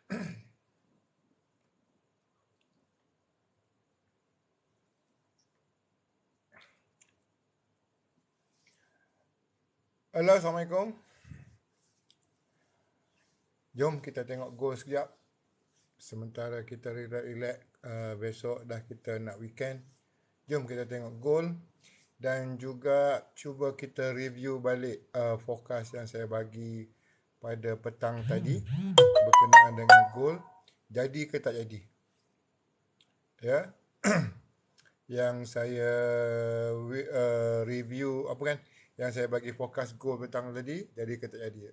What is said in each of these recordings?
Halo, Assalamualaikum. Jom kita tengok goal sekejap. Sementara kita relax, besok dah kita nak weekend. Jom kita tengok goal. Dan juga cuba kita review balik forecast yang saya bagi pada petang tadi berkenaan dengan goal. Jadi ke tak jadi? Ya. Yang saya review apa kan? Yang saya bagi forecast goal petang tadi, jadi ke tak jadi?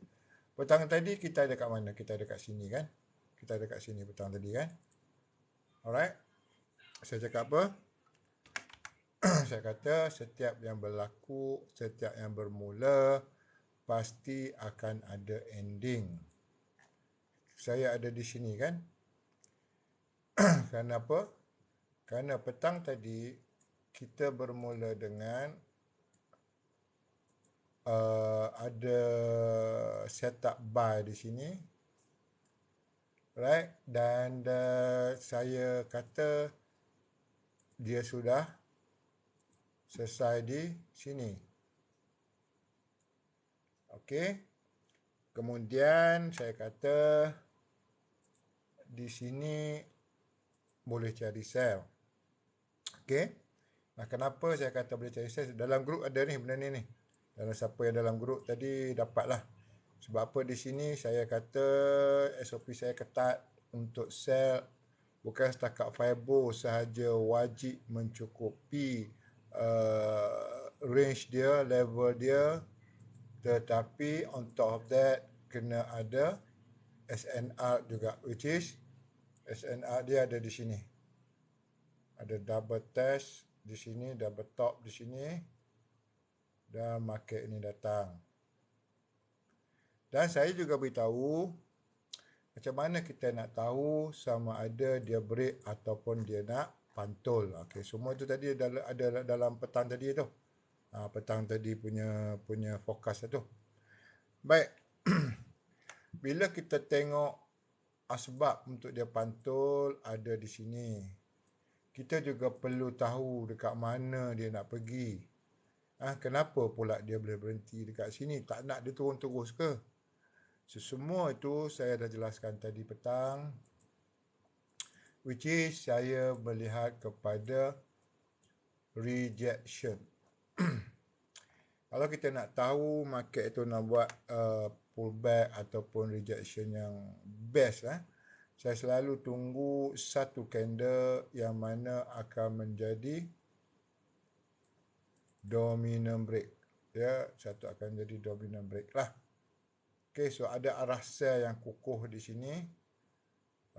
Petang tadi kita ada kat mana? Kita ada kat sini kan? Kita ada kat sini petang tadi kan? Alright. Saya cakap apa? Saya kata setiap yang berlaku, setiap yang bermula, pasti akan ada ending. Saya ada di sini kan? Kenapa? Kerana petang tadi kita bermula dengan ada setup buy di sini, right? Dan saya kata dia sudah selesai di sini. Okey. Kemudian saya kata di sini boleh cari sell. Okey. Nah, kenapa saya kata boleh cari sell? Dalam grup ada ni benda ni. Dalam siapa yang dalam grup tadi dapatlah. Sebab apa di sini saya kata SOP saya ketat untuk sell bukan setakat Fibo sahaja wajib mencukupi range dia, level dia, tetapi on top of that kena ada SNR juga, which is SNR dia ada di sini. Ada double test di sini, double top di sini, dan market ini datang. Dan saya juga beritahu macam mana kita nak tahu sama ada dia break ataupun dia nak pantul. Okey, semua itu tadi ada dalam petang tadi tu. Petang tadi punya forecast tu. Baik. Bila kita tengok asbab untuk dia pantul ada di sini. Kita juga perlu tahu dekat mana dia nak pergi. Kenapa pula dia boleh berhenti dekat sini? Tak nak dia turun terus ke? Semua itu saya dah jelaskan tadi petang. Which is saya melihat kepada rejection. Kalau kita nak tahu market itu nak buat pullback ataupun rejection yang best, saya selalu tunggu satu candle yang mana akan menjadi dominant break. Ya, satu akan jadi dominant break lah. Okay, so ada arah sell yang kukuh di sini.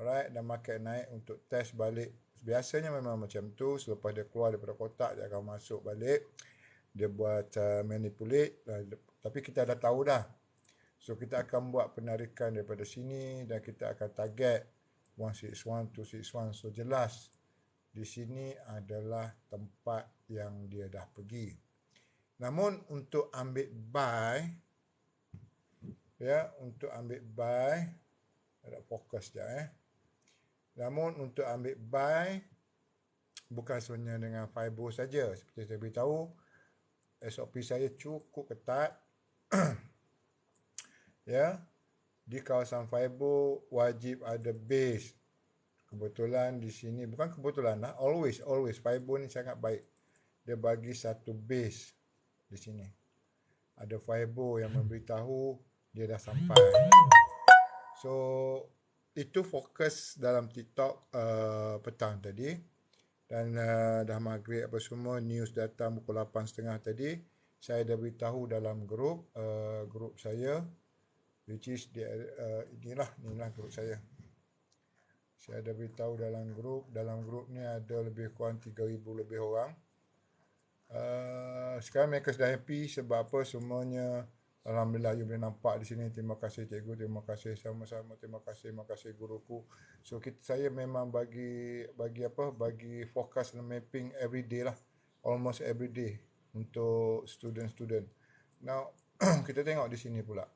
Alright, dan market naik untuk test balik. Biasanya memang macam tu, selepas dia keluar daripada kotak, dia akan masuk balik. Dia buat manipulate, tapi kita dah tahu dah. So, kita akan buat penarikan daripada sini dan kita akan target 161, 261. So, jelas di sini adalah tempat yang dia dah pergi. Namun, untuk ambil buy, untuk ambil buy, ada fokus je Namun untuk ambil buy bukan sebenarnya dengan Fibo saja. Seperti saya beritahu, SOP saya cukup ketat. Di kawasan Fibo wajib ada base. Kebetulan di sini, bukan kebetulan lah, always Fibo ni sangat baik. Dia bagi satu base di sini. Ada Fibo yang memberitahu dia dah sampai. So, itu fokus dalam TikTok petang tadi. Dan dah maghrib apa semua, news datang pukul 8.30 tadi. Saya dah beritahu dalam grup saya, which is inilah grup saya. Saya dah beritahu dalam grup ni ada lebih kurang 3,000 lebih orang. Sekarang mereka sudah happy sebab apa? Semuanya alhamdulillah you boleh nampak di sini. Terima kasih cikgu, terima kasih sama-sama, terima kasih guruku. So saya memang bagi forecast dan mapping every day lah, almost every day untuk student. Now kita tengok di sini pula.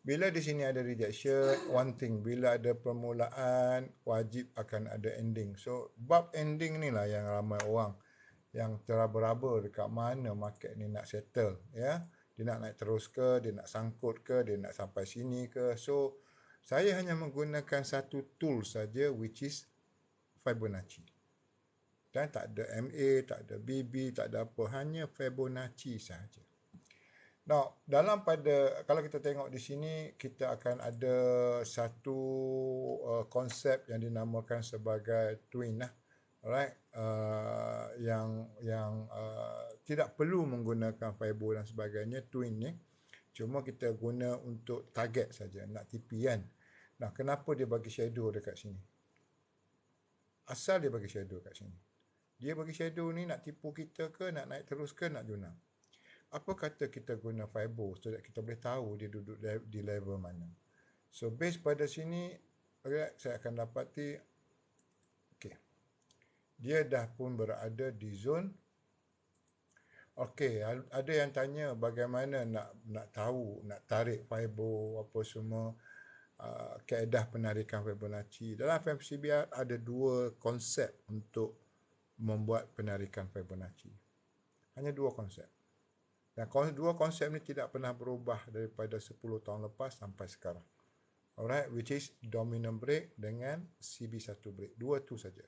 Bila di sini ada rejection, one thing, bila ada permulaan, wajib akan ada ending. So, bab ending ni lah yang ramai orang yang teraba-raba dekat mana market ni nak settle, ya. Dia nak naik terus ke, dia nak sangkut ke, dia nak sampai sini ke. So, saya hanya menggunakan satu tool saja, which is Fibonacci. Dan tak ada MA, tak ada BB, tak ada apa, hanya Fibonacci saja. Now, kalau kita tengok di sini, kita akan ada satu konsep yang dinamakan sebagai twin lah. Alright, yang tidak perlu menggunakan Fibo dan sebagainya, twin ni. Cuma kita guna untuk target saja, nak tipi kan. Nah, kenapa dia bagi shadow dekat sini? Asal dia bagi shadow kat sini. Dia bagi shadow ni nak tipu kita ke, nak naik terus ke, nak junam. Apa kata kita guna Fibo so that kita boleh tahu dia duduk di level mana. So base pada sini, saya akan dapati, okay, dia dah pun berada di zone. Okay, ada yang tanya bagaimana nak tahu, nak tarik Fibo apa semua, kaedah penarikan Fibonacci. Dalam FMCBR ada dua konsep untuk membuat penarikan Fibonacci. Hanya dua konsep. Dan dua konsep ni tidak pernah berubah daripada 10 tahun lepas sampai sekarang. Alright, which is dominant break dengan CB1 break. Dua tu saja.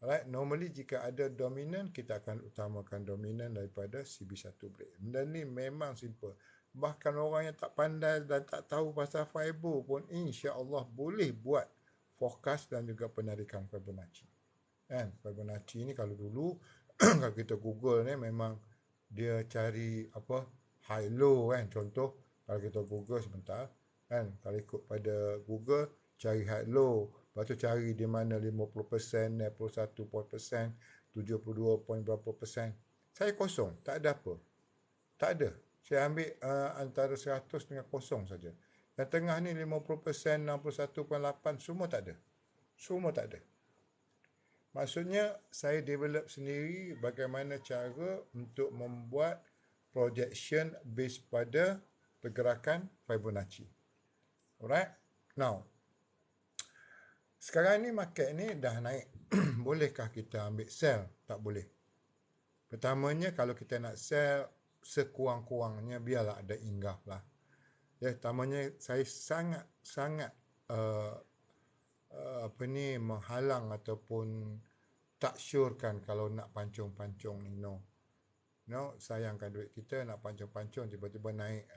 Alright, normally jika ada dominant, kita akan utamakan dominant daripada CB1 break. Benda ni memang simple. Bahkan orang yang tak pandai dan tak tahu pasal Fibo pun insya-Allah boleh buat forecast dan juga penarikan Fibonacci. Kan? Fibonacci ni kalau dulu kalau kita Google ni memang dia cari apa high low kan, contoh kalau kita Google sebentar kan, kalau ikut pada Google cari high low, lepas tu cari di mana 50%, 61%, 72 point berapa persen. Saya kosong, tak ada apa. Tak ada. Saya ambil antara 100 dengan kosong saja. Yang tengah ni 50%, 61.8 semua tak ada. Semua tak ada. Maksudnya saya develop sendiri bagaimana cara untuk membuat projection based pada pergerakan Fibonacci. Alright. Now, sekarang ni market ni dah naik. Bolehkah kita ambil sell? Tak boleh. Pertamanya kalau kita nak sell, sekurang-kurangnya biarlah ada inggaf lah. Ya, pertamanya saya sangat menghalang ataupun tak syorkan kalau nak pancung-pancung ni. No, sayangkan duit kita, nak pancung-pancung tiba-tiba naik.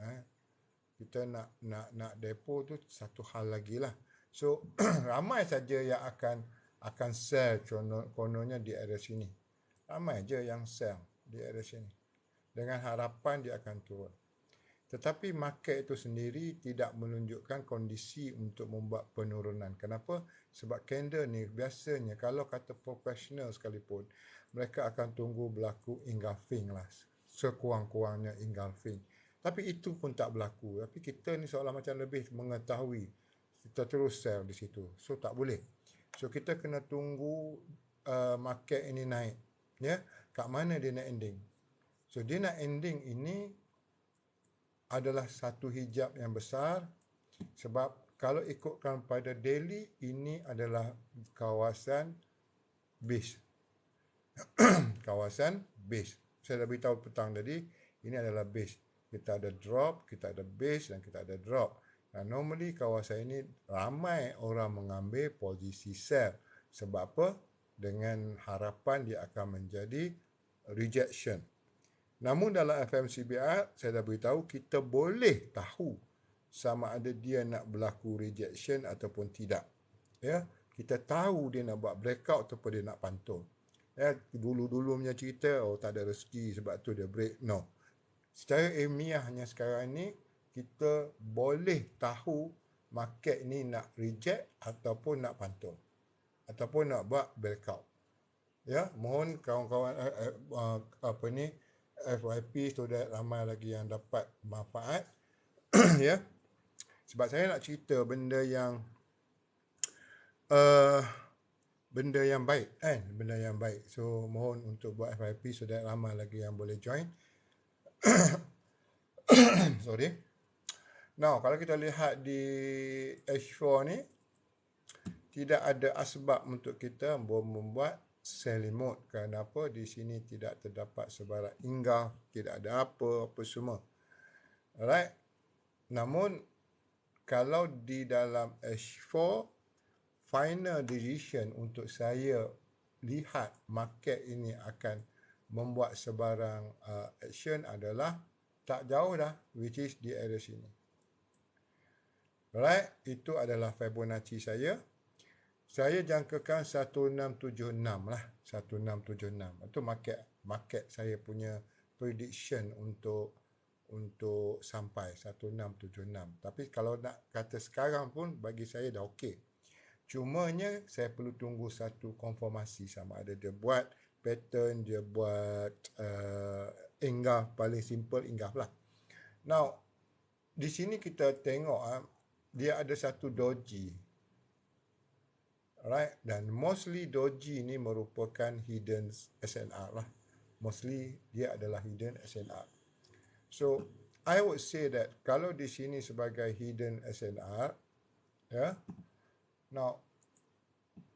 Kita nak depo tu satu hal lagi lah. So ramai saja yang akan sell kononnya di area sini. Ramai je yang sell di area sini dengan harapan dia akan turun. Tetapi market itu sendiri tidak menunjukkan kondisi untuk membuat penurunan. Kenapa? Sebab candle ni biasanya kalau kata profesional sekalipun, mereka akan tunggu berlaku engulfing lah. Sekurang-kurangnya engulfing. Tapi itu pun tak berlaku. Tapi kita ni seolah macam lebih mengetahui. Kita terus sell di situ. So tak boleh. So kita kena tunggu market ini naik. Ya, kat mana dia nak ending? So dia nak ending ini adalah satu hijab yang besar, sebab kalau ikutkan pada daily, ini adalah kawasan base. Kawasan base. Saya dah beritahu petang tadi, ini adalah base. Kita ada drop, kita ada base dan kita ada drop. Dan normally kawasan ini ramai orang mengambil posisi sell. Sebab apa? Dengan harapan dia akan menjadi rejection. Namun dalam FMCBR, saya dah beritahu, kita boleh tahu sama ada dia nak berlaku rejection ataupun tidak. Ya, kita tahu dia nak buat breakout ataupun dia nak pantul. Ya, dulu-dulu punya cerita, tak ada rezeki sebab tu dia break. No. Secara ilmiahnya sekarang ni, kita boleh tahu market ni nak reject ataupun nak pantul. Ataupun nak buat breakout. Ya, mohon kawan-kawan FYP so that ramai lagi yang dapat manfaat. Ya. Sebab saya nak cerita benda yang baik kan, benda yang baik. So mohon untuk buat FYP so that ramai lagi yang boleh join. Sorry. Now, kalau kita lihat di H4 ni, tidak ada asbab untuk kita membuat selimut. Kenapa? Di sini tidak terdapat sebarang inggah, tidak ada apa-apa semua. Alright. Namun, kalau di dalam H4, final decision untuk saya lihat market ini akan membuat sebarang action adalah tak jauh dah, which is di area sini. Alright, itu adalah Fibonacci saya. Saya jangkakan 1676 lah, 1676. Itu market saya punya prediction untuk sampai 1676. Tapi kalau nak kata sekarang pun bagi saya dah okey. Cumanya saya perlu tunggu satu konfirmasi sama ada dia buat pattern, dia buat inggah, paling simple inggah lah. Now, di sini kita tengok dia ada satu doji. Alright, dan mostly doji ni merupakan hidden SNR lah. Mostly dia adalah hidden SNR. So, I would say that kalau di sini sebagai hidden SNR, ya, now,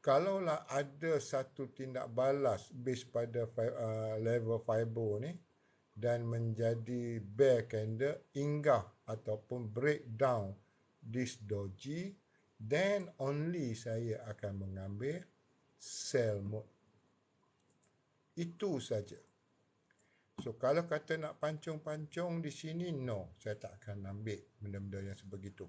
kalaulah ada satu tindak balas base pada level fiber ni dan menjadi bear candle, inggah ataupun breakdown this doji, then only saya akan mengambil sell mode. Itu saja. So, kalau kata nak pancung-pancung di sini, no. Saya tak akan ambil benda-benda yang sebegitu.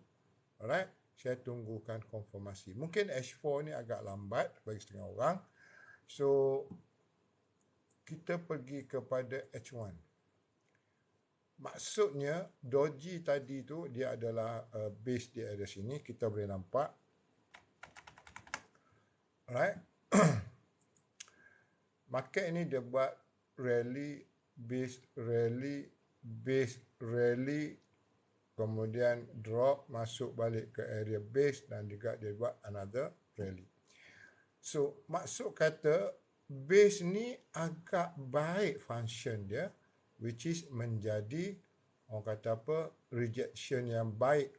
Alright? Saya tunggukan konfirmasi. Mungkin H4 ni agak lambat bagi setengah orang. So, kita pergi kepada H1. Maksudnya, doji tadi tu dia adalah base di area sini. Kita boleh nampak. Alright. Market ini dia buat rally, base, rally, base, rally. Kemudian drop, masuk balik ke area base dan juga dia buat another rally. So, maksud kata base ni agak baik function dia, which is menjadi, orang kata apa, rejection yang baik.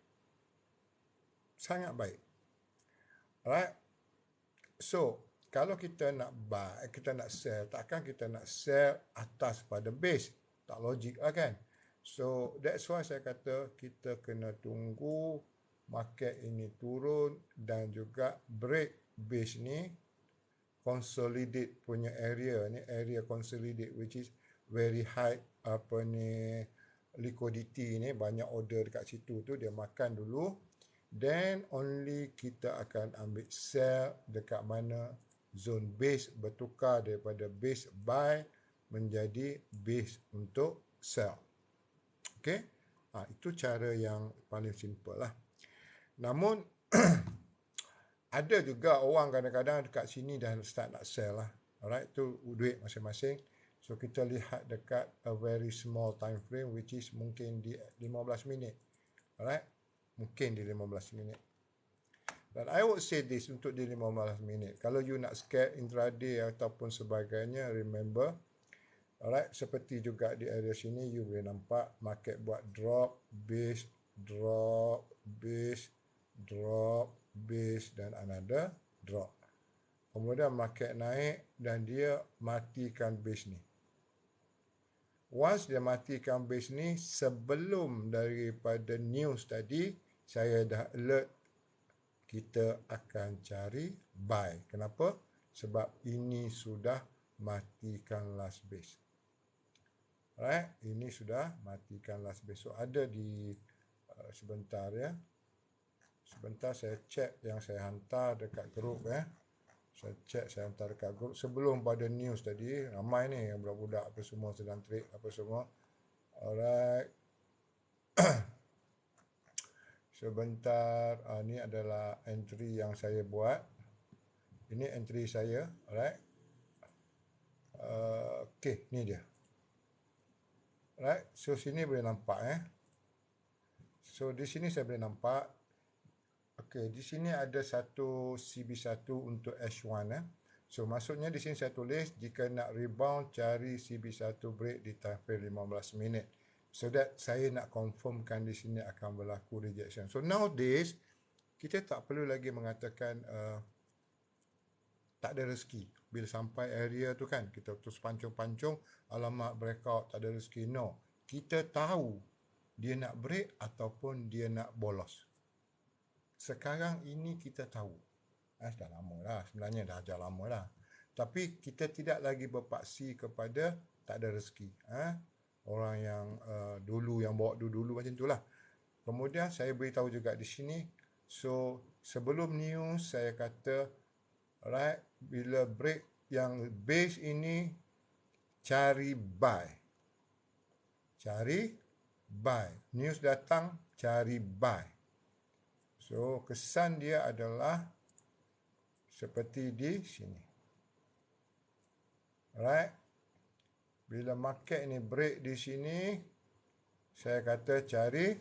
Sangat baik. Alright. So, kalau kita nak buy, kita nak sell, takkan kita nak sell atas pada base. Tak logik lah kan? So, that's why saya kata kita kena tunggu market ini turun dan juga break base ni, consolidate punya area ni, area consolidate which is very high liquidity ni, banyak order dekat situ tu, dia makan dulu, then only kita akan ambil sell dekat mana zone base bertukar daripada base buy menjadi base untuk sell. Okey, itu cara yang paling simple lah. Namun ada juga orang kadang-kadang dekat sini dah start nak sell lah. Alright, itu duit masing-masing. So kita lihat dekat a very small time frame which is mungkin di 15 minit. Alright, mungkin di 15 minit. Dan I would say this untuk di 15 minit. Kalau you nak scale intraday ataupun sebagainya, remember, alright, seperti juga di area sini, you boleh nampak market buat drop, base, drop, base, drop, base dan another drop. Kemudian market naik dan dia matikan base ni. Once dia matikan base ni, sebelum daripada news tadi, saya dah alert kita akan cari buy. Kenapa? Sebab ini sudah matikan last base. Alright, ini sudah matikan last base. So ada di sebentar ya. Sebentar saya cek yang saya hantar dekat grup ya. Saya hantar dekat grup sebelum pada news tadi. Ramai ni budak-budak apa semua sedang trade apa semua. Alright. Sebentar, ni adalah entry yang saya buat. Ini entry saya, alright. Okey, ni dia. Right, so sini boleh nampak So di sini saya boleh nampak. Okey, di sini ada satu CB1 untuk H1 So maksudnya di sini saya tulis jika nak rebound cari CB1 break di time frame 15 minit. So that saya nak confirmkan di sini akan berlaku rejection. So nowadays, kita tak perlu lagi mengatakan tak ada rezeki. Bila sampai area tu kan, kita terus pancung-pancung, alamak breakout, tak ada rezeki. No, kita tahu dia nak break ataupun dia nak bolos. Sekarang ini kita tahu. Dah lama lah, sebenarnya dah ajar lama lah. Tapi kita tidak lagi berpaksi kepada tak ada rezeki. Orang yang dulu, yang bawa dulu macam itulah. Kemudian saya beritahu juga di sini, so sebelum news saya kata, right, bila break yang base ini, cari buy. Cari buy. News datang, cari buy. So kesan dia adalah seperti di sini. Right? Bila market ni break di sini, saya kata cari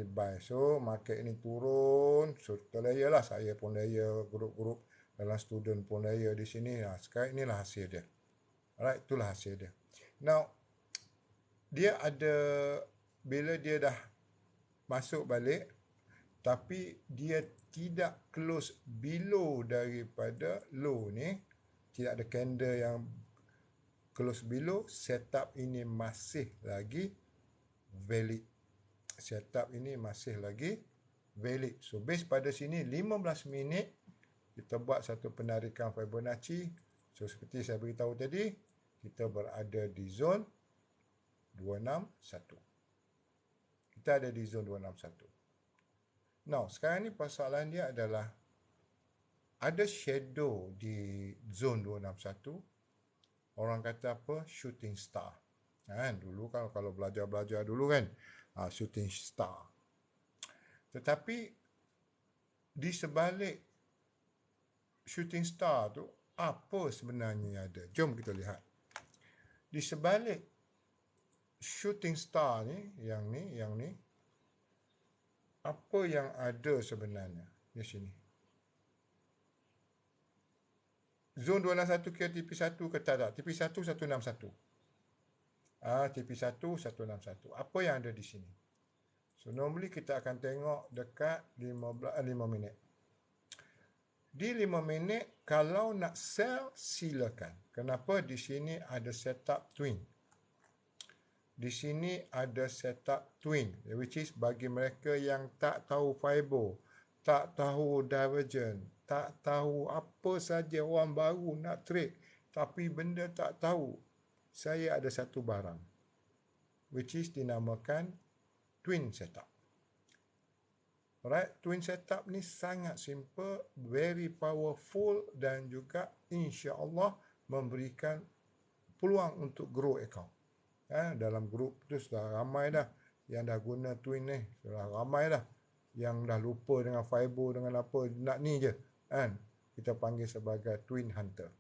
buy. So market ni turun, so kita layer lah, saya pun layer, grup-grup dalam student pun layer di sini. Sekarang inilah hasil dia. Alright, itulah hasil dia. Now, dia ada, bila dia dah masuk balik, tapi dia tidak close below daripada low ni, tidak ada candle yang close below, setup ini masih lagi valid. Setup ini masih lagi valid. So base pada sini 15 minit kita buat satu penarikan Fibonacci. So seperti saya beritahu tadi, kita berada di zone 261. Kita ada di zone 261. Now, sekarang ni persoalan dia adalah ada shadow di zone 261. Orang kata apa? Shooting star. Dulu kan kalau belajar dulu kan, shooting star. Tetapi di sebalik shooting star tu, apa sebenarnya yang ada? Jom kita lihat. Di sebalik shooting star ni, yang ni, apa yang ada sebenarnya di sini? Zone 261 kira TP1 ke tak? TP1 161. TP1 161. Apa yang ada di sini? So normally kita akan tengok dekat 5 minit. Di 5 minit, kalau nak sell, silakan. Kenapa? Di sini ada setup twin. Di sini ada setup twin, which is bagi mereka yang tak tahu Fibo, tak tahu divergent, tak tahu apa saja, orang baru nak trade, tapi benda tak tahu. Saya ada satu barang, which is dinamakan twin setup. Alright, twin setup ni sangat simple, very powerful dan juga insya-Allah memberikan peluang untuk grow account. Dalam grup tu sudah ramai dah yang dah guna twin ni, sudah ramai dah yang dah lupa dengan Fibo, dengan apa, nak ni je kan. Kita panggil sebagai twin hunter.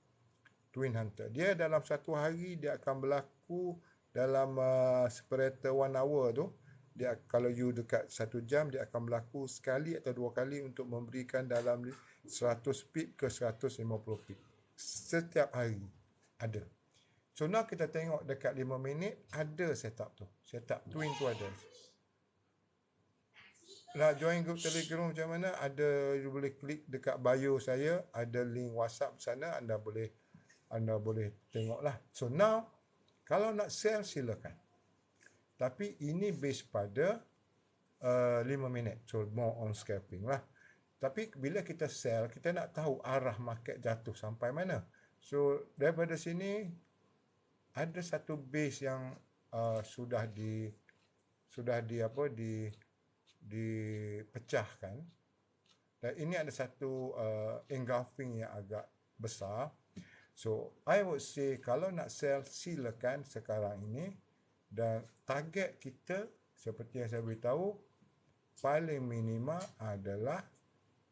Twin hunter. Dia dalam satu hari dia akan berlaku dalam separator 1 hour tu. Dia kalau you dekat 1 jam, dia akan berlaku sekali atau 2 kali untuk memberikan dalam 100 pip ke 150 pip. Setiap hari ada. So now kita tengok dekat 5 minit ada setup tu. Setup twin tu ada. Nak join group Telegram macam mana? Ada, you boleh klik dekat bio saya, ada link WhatsApp sana, anda boleh tengoklah. So now kalau nak sell silakan. Tapi ini base pada 5 minit. So more on scalping lah. Tapi bila kita sell, kita nak tahu arah market jatuh sampai mana. So daripada sini ada satu base yang sudah dipecahkan. Dan ini ada satu engulfing yang agak besar. So I would say kalau nak sell silakan sekarang ini. Dan target kita seperti yang saya beritahu paling minima adalah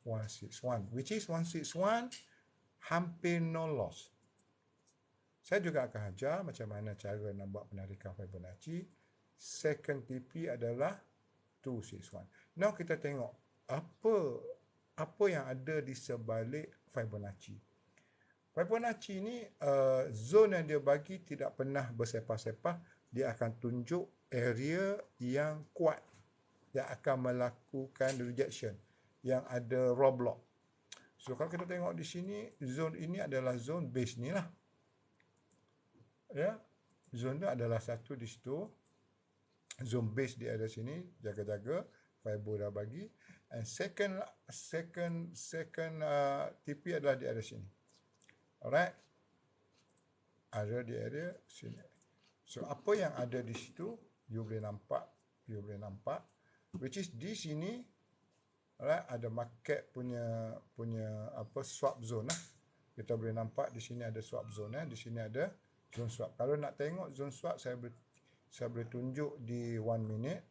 161, which is 161 hampir no loss. Saya juga akan ajar macam mana cara nak buat penarikan Fibonacci. Second TP adalah 261. Now kita tengok apa yang ada di sebalik Fibonacci. Fibonacci ni zone yang dia bagi tidak pernah bersepah-sepah. dia akan tunjuk area yang kuat yang akan melakukan rejection, yang ada roadblock. So kalau kita tengok di sini, zone ini adalah zone base ni lah. Ya, zone tu adalah satu di situ. Zone base dia ada sini, jaga-jaga. Fiber dah bagi. And second TP adalah di area sini. Alright. Ada di area sini. So apa yang ada di situ, you boleh nampak. Which is di sini, alright, ada market punya apa swap zone lah. Kita boleh nampak di sini ada swap zone, di sini ada zone swap. Kalau nak tengok zone swap, saya boleh tunjuk di 1 minute.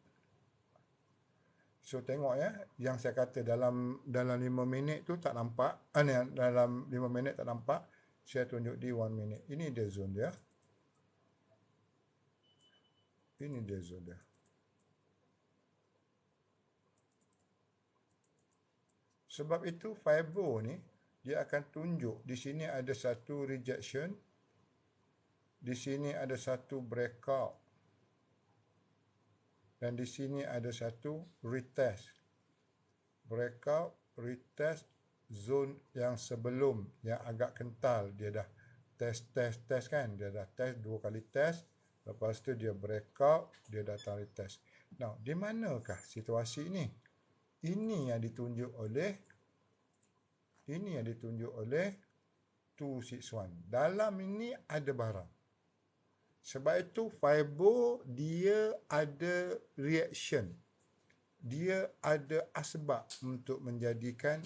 So tengok ya, yang saya kata dalam 5 minit tu tak nampak. Dalam 5 minit tak nampak. Saya tunjuk di 1 minit. Ini dia zone dia. Ini dia zone dia. Sebab itu Fibo ni dia akan tunjuk di sini ada satu rejection, di sini ada satu breakout, dan di sini ada satu retest. Breakout, retest, zone yang sebelum yang agak kental, dia dah test kan, dia dah test 2 kali test, lepas tu dia breakout, dia datang retest. Now, di manakah situasi ini? Ini yang ditunjuk oleh 261. Dalam ini ada barang. Sebab itu Fibo dia ada reaction. Dia ada asbab untuk menjadikan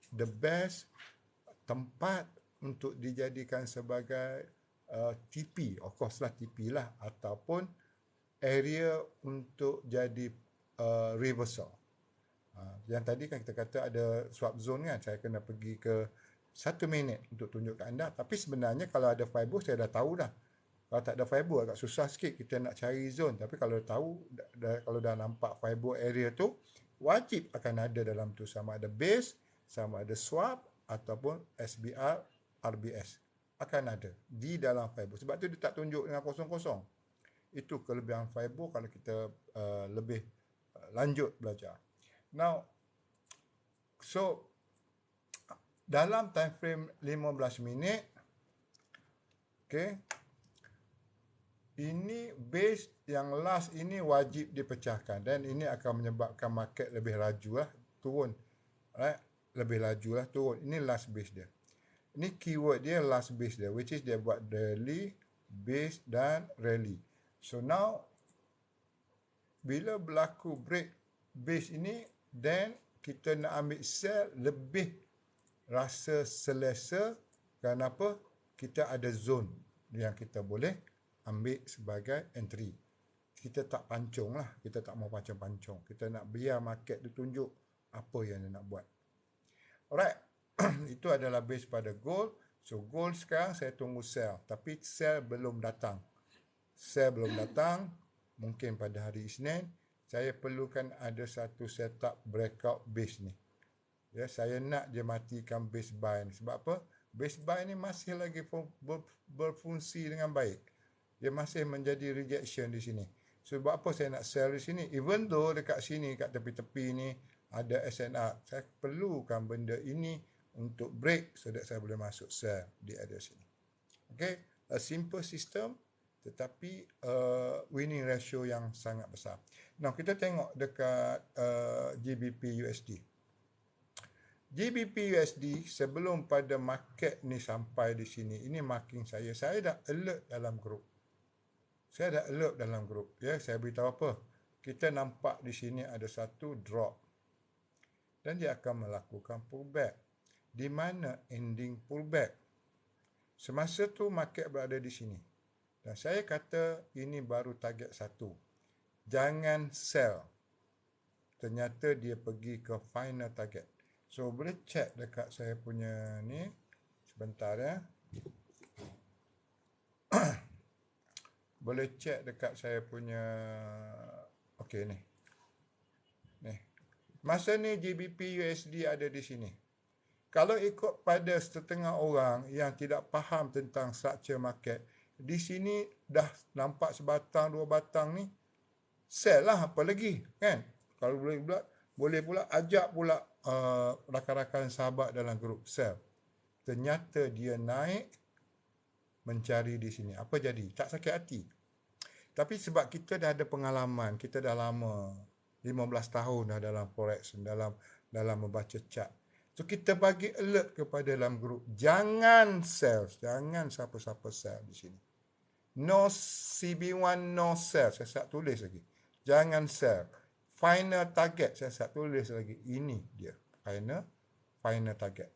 the best tempat untuk dijadikan sebagai TP. Of course lah TP lah. Ataupun area untuk jadi reversal. Yang tadi kan kita kata ada swap zone kan. Saya kena pergi ke 1 minit untuk tunjuk ke anda. Tapi sebenarnya kalau ada Fibo saya dah tahu dah. Kalau tak ada Fibo agak susah sikit kita nak cari zone. Tapi kalau tahu, kalau dah nampak Fibo area tu, wajib akan ada dalam tu. Sama ada base, sama ada swap ataupun SBR, RBS. Akan ada di dalam Fibo. Sebab tu dia tak tunjuk dengan kosong-kosong. Itu kelebihan Fibo kalau kita lebih lanjut belajar. Now, so dalam time frame 15 minit, okay, ini base yang last ini wajib dipecahkan dan ini akan menyebabkan market lebih laju lah, turun. Right? Lebih laju lah, turun. Ini last base dia. Ini keyword dia last base dia, which is dia buat rally, base dan rally. So now, bila berlaku break base ini, then kita nak ambil sell lebih rasa selesa. Kenapa? Kita ada zone yang kita boleh ambil sebagai entry. Kita tak pancung lah. Kita tak mau pancung-pancung. Kita nak biar market dia tunjuk apa yang dia nak buat. Alright. Itu adalah base pada gold. So gold sekarang saya tunggu sell. Tapi sell belum datang. Sell belum datang. Mungkin pada hari Isnin. Saya perlukan ada satu setup breakout base ni. Ya, saya nak dia matikan base buy ni. Sebab apa? Base buy ni masih lagi berfungsi dengan baik. Dia masih menjadi rejection di sini. Sebab apa saya nak sell di sini? Even though dekat sini, kat tepi-tepi ni ada SNR. Saya perlukan benda ini untuk break so that saya boleh masuk sell di area sini. Okay? A simple system. Tetapi winning ratio yang sangat besar. Nah, kita tengok dekat GBP USD. GBP USD sebelum pada market ni sampai di sini, ini marking saya dah alert dalam grup. Ya, saya beritahu apa? Kita nampak di sini ada satu drop. Dan dia akan melakukan pullback. Di mana ending pullback? Semasa tu market berada di sini. Dan saya kata ini baru target 1. Jangan sell. Ternyata dia pergi ke final target. So boleh check dekat saya punya ni. Sebentar ya. Boleh check dekat saya punya. Okey ni. Masa ni GBP USD ada di sini. Kalau ikut pada setengah orang yang tidak faham tentang structure market, di sini dah nampak sebatang, 2 batang ni, sell lah apa lagi, kan? Kalau boleh pula ajak pula rakan-rakan sahabat dalam grup sell. Ternyata dia naik mencari di sini. Apa jadi? Tak sakit hati. Tapi sebab kita dah ada pengalaman, kita dah lama, 15 tahun dah dalam forex, dalam membaca chart. So kita bagi alert kepada dalam grup, jangan sell, jangan siapa-siapa sell di sini. No CB1, no sell. Saya tak tulis lagi. Jangan sell. Final target, saya tak tulis lagi. Ini dia. Final target.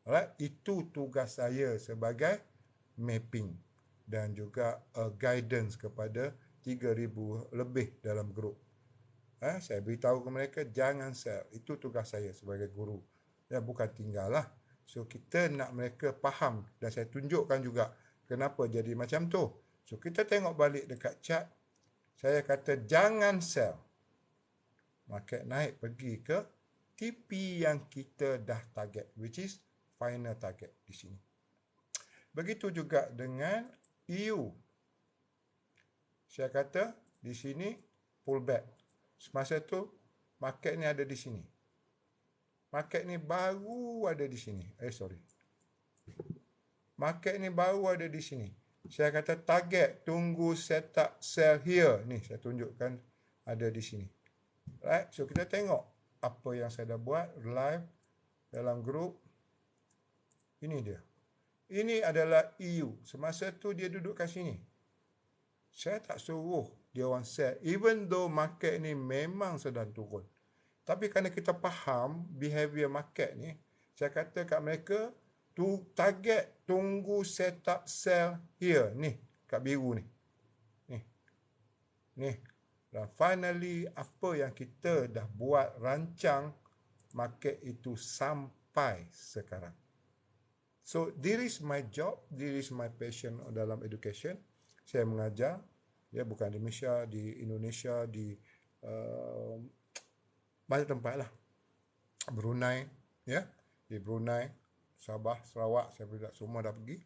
Alright, itu tugas saya sebagai mapping dan juga guidance kepada 3,000 lebih dalam grup. Saya beritahu ke mereka jangan sell. Itu tugas saya sebagai guru. Ya, bukan tinggal lah. So kita nak mereka faham dan saya tunjukkan juga kenapa jadi macam tu. So kita tengok balik dekat chart. Saya kata jangan sell. Market naik pergi ke TP yang kita dah target, which is final target di sini. Begitu juga dengan EU. Saya kata di sini pullback. Semasa tu market ni ada di sini. Market ni baru ada di sini. Market ni baru ada di sini. Saya kata target tunggu setup sell here. Ni saya tunjukkan ada di sini. Right? So kita tengok apa yang saya dah buat live dalam grup. Ini dia. Ini adalah EU. Semasa tu dia duduk kat sini. Saya tak suruh dia orang sell. Even though market ni memang sedang turun. Tapi kerana kita faham behavior market ni, saya kata kat mereka, target tunggu setup sell here. Ni, kat biru ni. Ni. Dan finally, apa yang kita dah buat rancang market itu sampai sekarang. So, this is my job, this is my passion dalam education. Saya mengajar, ya bukan di Malaysia, di Indonesia, di banyak tempat lah. Brunei, ya, di Brunei, Sabah, Sarawak, saya semua dah pergi.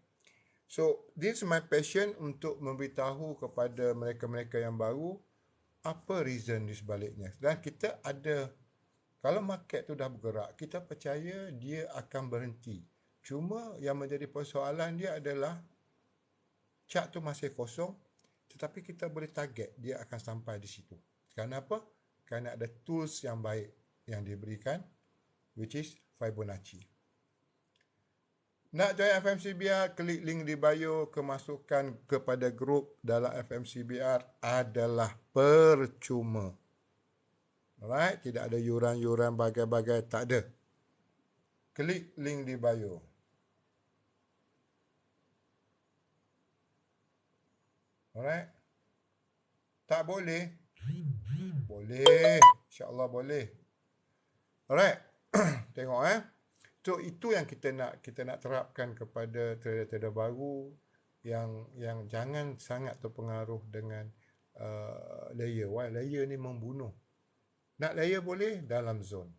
So, this is my passion untuk memberitahu kepada mereka-mereka yang baru apa reason di sebaliknya. Dan kita ada, kalau market tu dah bergerak, kita percaya dia akan berhenti. Cuma yang menjadi persoalan dia adalah chart tu masih kosong, tetapi kita boleh target dia akan sampai di situ. Kenapa? Kerana ada tools yang baik yang diberikan, which is Fibonacci. Nak join FMCBR, klik link di bio. Kemasukan kepada grup dalam FMCBR adalah percuma. Alright, tidak ada yuran-yuran bagai-bagai, tak ada. Klik link di bio. Alright. Tak boleh? Boleh. InsyaAllah boleh. Alright. Tengok So itu yang kita nak terapkan kepada trader-trader baru yang jangan sangat terpengaruh dengan layer. Why? Layer ni membunuh. Nak layer boleh dalam zone.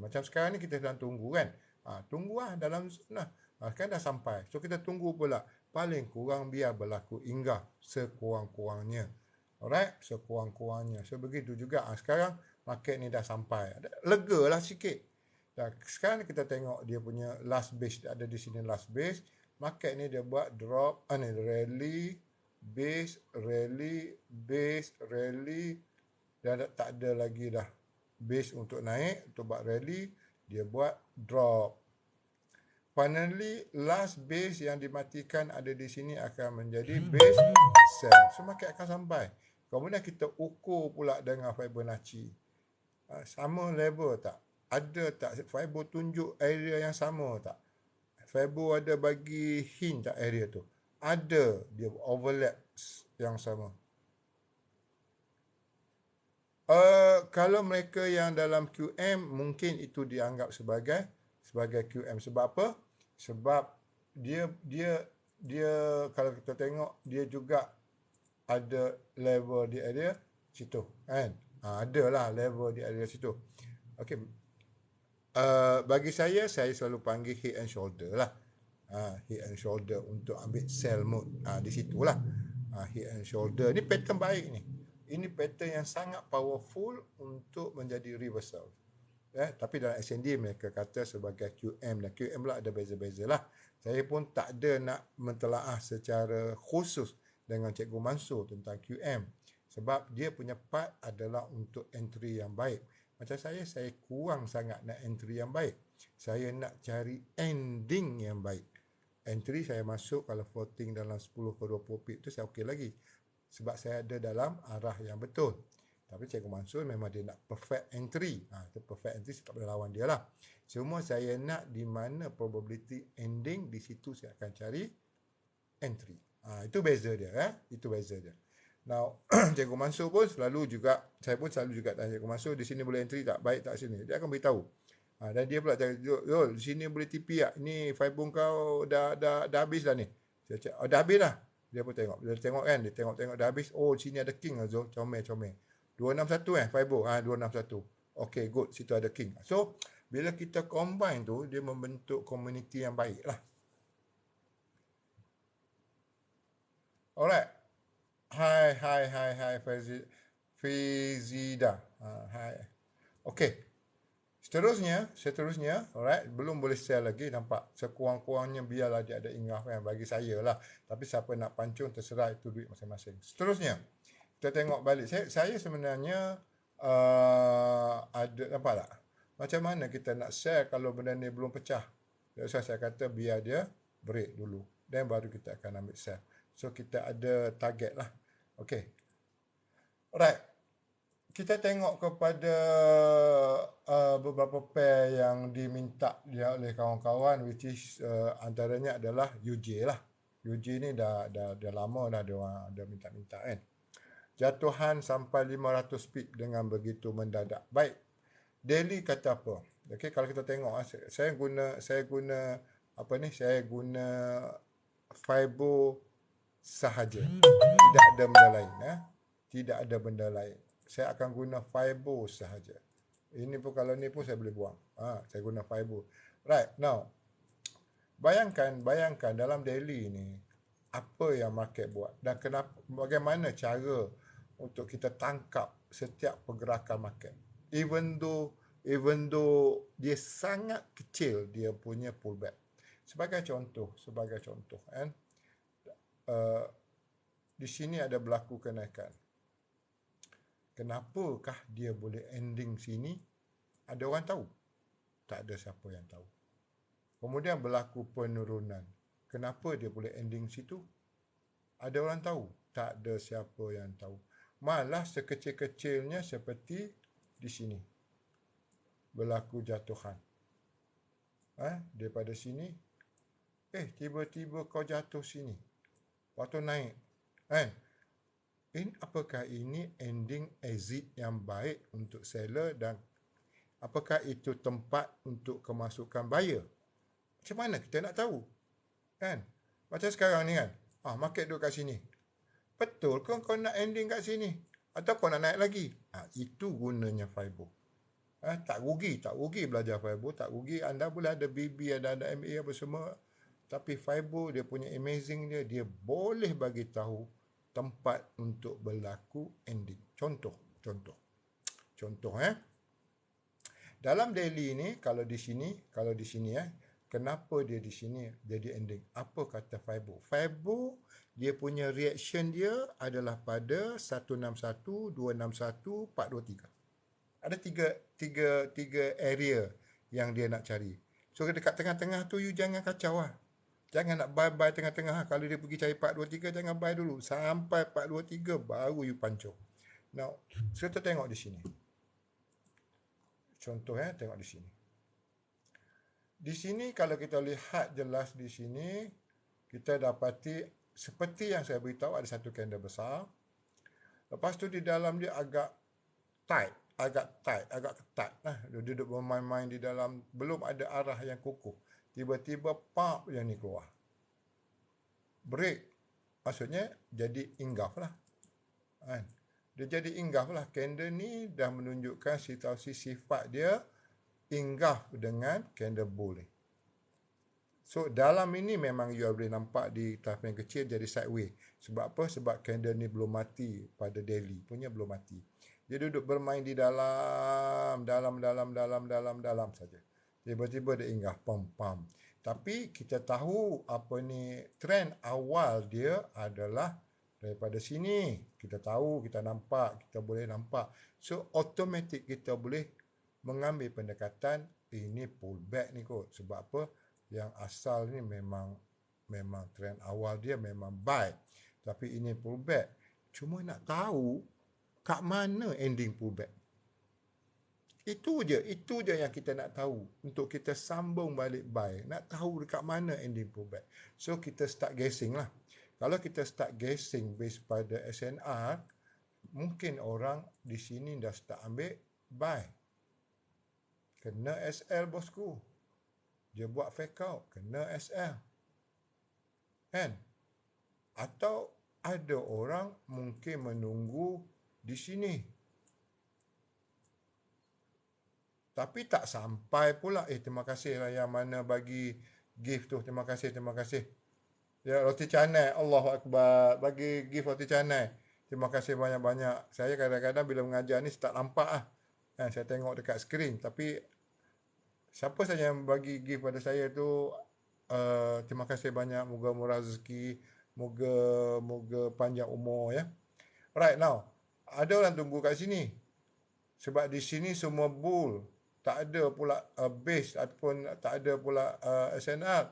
Macam sekarang ni kita sedang tunggu kan. Tunggulah dalam zone lah. Kan dah sampai. So kita tunggu pula. Paling kurang biar berlaku inggah sekurang-kurangnya. Alright? Sekurang-kurangnya. So begitu juga. Sekarang market ni dah sampai. Lega lah sikit. Dan sekarang kita tengok dia punya last base. Ada di sini last base. Market ni dia buat drop. Rally. Base. Rally. Base. Rally. Dan tak ada lagi dah base untuk naik. Untuk buat rally. Dia buat drop. Finally, last base yang dimatikan ada di sini akan menjadi base sell. So, market akan sampai. Kemudian kita ukur pula dengan Fibonacci. Sama level tak? Ada tak? Fibo tunjuk area yang sama tak? Fibo ada bagi hint tak area tu? Ada. Dia overlap yang sama. Kalau mereka yang dalam QM, mungkin itu dianggap sebagai QM. Sebab apa? Sebab dia kalau kita tengok, dia juga ada level di area situ, kan? Adalah level di area situ. Okey. Bagi saya selalu panggil head and shoulder lah. Head and shoulder untuk ambil cell mode. Di situlah. Head and shoulder. Ni pattern baik ni. Ini pattern yang sangat powerful untuk menjadi reversal. Tapi dalam SND mereka kata sebagai QM, dan QM pula ada beza-beza lah. Saya pun tak ada nak mentelaah secara khusus dengan Cikgu Mansur tentang QM. Sebab dia punya part adalah untuk entry yang baik. Macam saya kurang sangat nak entry yang baik. Saya nak cari ending yang baik. Entry saya masuk kalau floating dalam 10 ke 20 pip tu saya okey lagi. Sebab saya ada dalam arah yang betul. Tapi Cikgu Mansur memang dia nak perfect entry. Perfect entry saya tak boleh lawan dia lah. Semua saya nak di mana probability ending, di situ saya akan cari entry. Itu beza dia. Itu beza dia. Now, Cikgu Mansur pun selalu juga, saya pun selalu juga tanya Cikgu Mansur, di sini boleh entry tak? Baik tak sini? Dia akan beritahu. Dan dia pula cakap, Zul, di sini boleh TP tak? Ni fiber kau dah habis dah ni. Saya cakap, dah habis dah. Dia pun tengok. Dia tengok kan, dia tengok dah habis. Oh, sini ada king lah Zul. Comel. 261 fiber. 261. Okay, good. Situ ada king. So, bila kita combine tu, dia membentuk community yang baik lah. Alright. Hai Fizida. Hai. Okay. Seterusnya, alright, belum boleh share lagi, nampak. Sekurang-kurangnya biarlah dia ada ingaf kan, bagi saya lah. Tapi siapa nak pancung, terserah, itu duit masing-masing. Seterusnya, kita tengok balik. Saya sebenarnya ada, nampak tak? Macam mana kita nak share kalau benda ni belum pecah? So, saya kata biar dia break dulu. Dan baru kita akan ambil share. So, kita ada target lah. Okay. Alright. Kita tengok kepada beberapa pair yang diminta dia oleh kawan-kawan, which is antaranya adalah UJ lah. UJ ni dah lama dah dia orang ada minta-minta kan. Jatuhan sampai 500 pip dengan begitu mendadak. Baik. Daily kata apa? Okey, kalau kita tengok saya guna apa ni? Saya guna Fibo sahaja. Tidak ada benda lain Tidak ada benda lain. Saya akan guna Fibo sahaja. Ini pun kalau ni pun saya boleh buang. Saya guna Fibo. Right, now. Bayangkan dalam daily ni, apa yang market buat. Dan bagaimana cara untuk kita tangkap setiap pergerakan market. Even though dia sangat kecil dia punya pullback. Sebagai contoh. Kan? Di sini ada berlaku kenaikan. Kenapakah dia boleh ending sini? Ada orang tahu? Tak ada siapa yang tahu. Kemudian berlaku penurunan. Kenapa dia boleh ending situ? Ada orang tahu? Tak ada siapa yang tahu. Malah sekecil-kecilnya seperti di sini. Berlaku jatuhan. Daripada sini. Tiba-tiba kau jatuh sini. Waktu naik. Apakah ini ending exit yang baik untuk seller dan apakah itu tempat untuk kemasukan buyer? Macam mana kita nak tahu? Kan? Macam sekarang ni kan. Market duduk kat sini. Betul ke kau nak ending kat sini? Atau kau nak naik lagi? Itu gunanya Fibo. Tak rugi belajar Fibo. Tak rugi. Anda boleh ada BB, ada MA apa semua. Tapi Fibo dia punya amazing dia boleh bagi tahu tempat untuk berlaku ending. Contoh. Dalam daily ni, kalau di sini kenapa dia di sini jadi ending? Apa kata Fibo? Fibo dia punya reaction dia adalah pada 161, 261, 423. Ada tiga area yang dia nak cari. So dekat tengah-tengah tu you jangan kacau lah. Jangan nak buy tengah-tengah. Kalau dia pergi cari 423, jangan buy dulu. Sampai 423, baru you pancung. Now, kita tengok di sini. Contoh tengok di sini. Di sini kalau kita lihat jelas di sini, kita dapati seperti yang saya beritahu ada satu candle besar. Lepas tu di dalam dia agak ketat. Dia duduk bermain-main di dalam, belum ada arah yang kukuh. Tiba-tiba pop yang ni keluar. Break. Maksudnya jadi ingaf lah. Dia jadi ingaf lah. Candle ni dah menunjukkan situasi sifat dia ingaf dengan candle bull ni. So dalam ini memang you boleh nampak di taraf yang kecil jadi sideway. Sebab apa? Sebab candle ni belum mati pada daily punya, belum mati. Dia duduk bermain di dalam saja. Tiba-tiba dia inggah pam. Tapi kita tahu apa ni, trend awal dia adalah daripada sini. Kita tahu, kita nampak, kita boleh nampak. So automatic kita boleh mengambil pendekatan ini pullback ni kot. Sebab apa? Yang asal ni memang trend awal dia memang buy. Tapi ini pullback. Cuma nak tahu kat mana ending pullback. Itu je yang kita nak tahu. Untuk kita sambung balik buy. Nak tahu dekat mana ending pullback. So kita start guessing lah. Kalau kita start guessing based pada SNR, mungkin orang di sini dah start ambil buy. Kena SL bosku. Dia buat fake out, kena SL. Kan? Atau ada orang mungkin menunggu di sini. Tapi tak sampai pula. Terima kasih lah yang mana bagi gift tu. Terima kasih. Ya, roti canai. Allahu Akbar. Bagi gift roti canai. Terima kasih banyak-banyak. Saya kadang-kadang bila mengajar ni tak nampak lah. Saya tengok dekat skrin. Tapi siapa saja yang bagi gift pada saya tu, terima kasih banyak. Moga murah rezeki. Moga panjang umur ya. Right now, ada orang tunggu kat sini. Sebab di sini semua bull. Tak ada pula base ataupun tak ada pula SNR.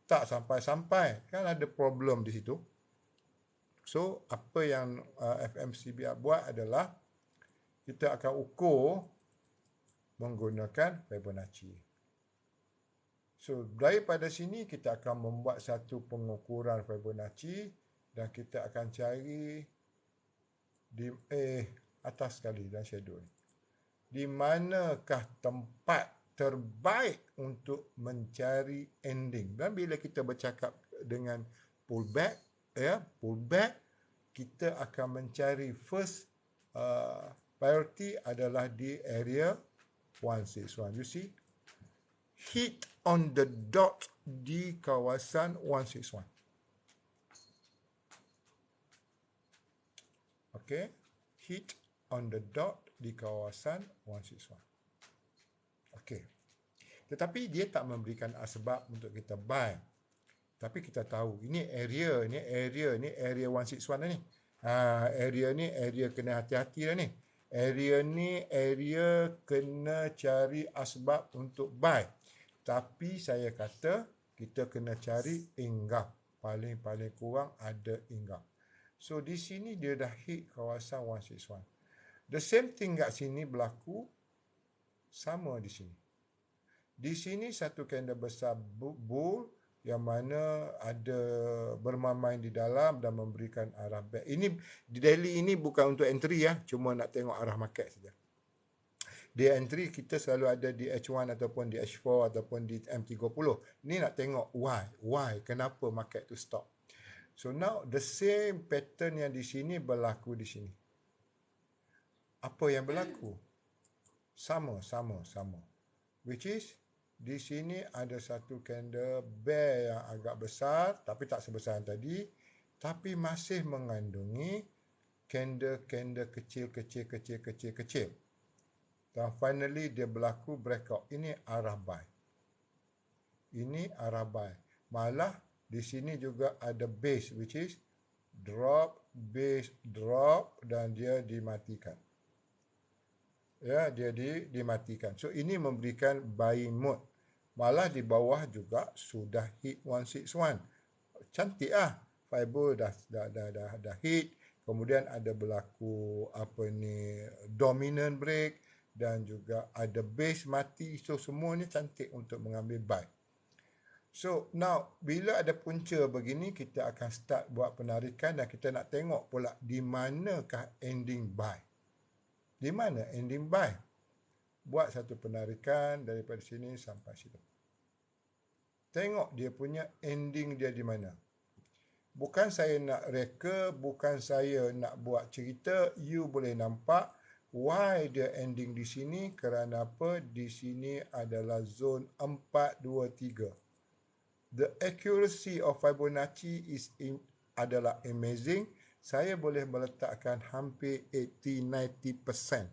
Tak sampai-sampai. Kan ada problem di situ. So, apa yang FMCB buat adalah kita akan ukur menggunakan Fibonacci. So, daripada sini kita akan membuat satu pengukuran Fibonacci dan kita akan cari di atas sekali dan shadow ni. Di manakah tempat terbaik untuk mencari ending. Dan bila kita bercakap dengan pullback, kita akan mencari first priority adalah di area 161. You see? Hit on the dot di kawasan 161. Okay? Hit on the dot di kawasan 161. Okey. Tetapi dia tak memberikan sebab untuk kita buy. Tapi kita tahu ini area 161 ni. Area ni area kena hati-hati dah ni. Area ni area kena cari asbab untuk buy. Tapi saya kata kita kena cari inggap. Paling kurang ada inggap. So di sini dia dah hit kawasan 161. The same thing kat sini berlaku sama di sini. Di sini satu candle besar bull yang mana ada bermain di dalam dan memberikan arah back. Ini di daily ini bukan untuk entry ya, cuma nak tengok arah market saja. Di entry kita selalu ada di H1 ataupun di H4 ataupun di M30. Ini nak tengok why kenapa market tu stop. So now the same pattern yang di sini berlaku di sini. Apa yang berlaku? Sama. Which is, di sini ada satu candle bear yang agak besar, tapi tak sebesar yang tadi, tapi masih mengandungi candle kecil. Dan finally dia berlaku breakout. Ini arah buy. Malah di sini juga ada base, which is drop, base, drop, dan dia dimatikan. Ya, dia dimatikan. So ini memberikan buying mode. Malah di bawah juga sudah hit 161. Cantik ah. Fiber dah hit. Kemudian ada berlaku dominant break dan juga ada base mati. So semuanya cantik untuk mengambil buy. So now bila ada punca begini, kita akan start buat penarikan dan kita nak tengok pula di manakah ending buy. Di mana ending buy? Buat satu penarikan daripada sini sampai situ. Tengok dia punya ending dia di mana. Bukan saya nak reka, bukan saya nak buat cerita. You boleh nampak why dia ending di sini. Kerana apa? Di sini adalah zone 423. The accuracy of Fibonacci adalah amazing. Saya boleh meletakkan hampir 80-90%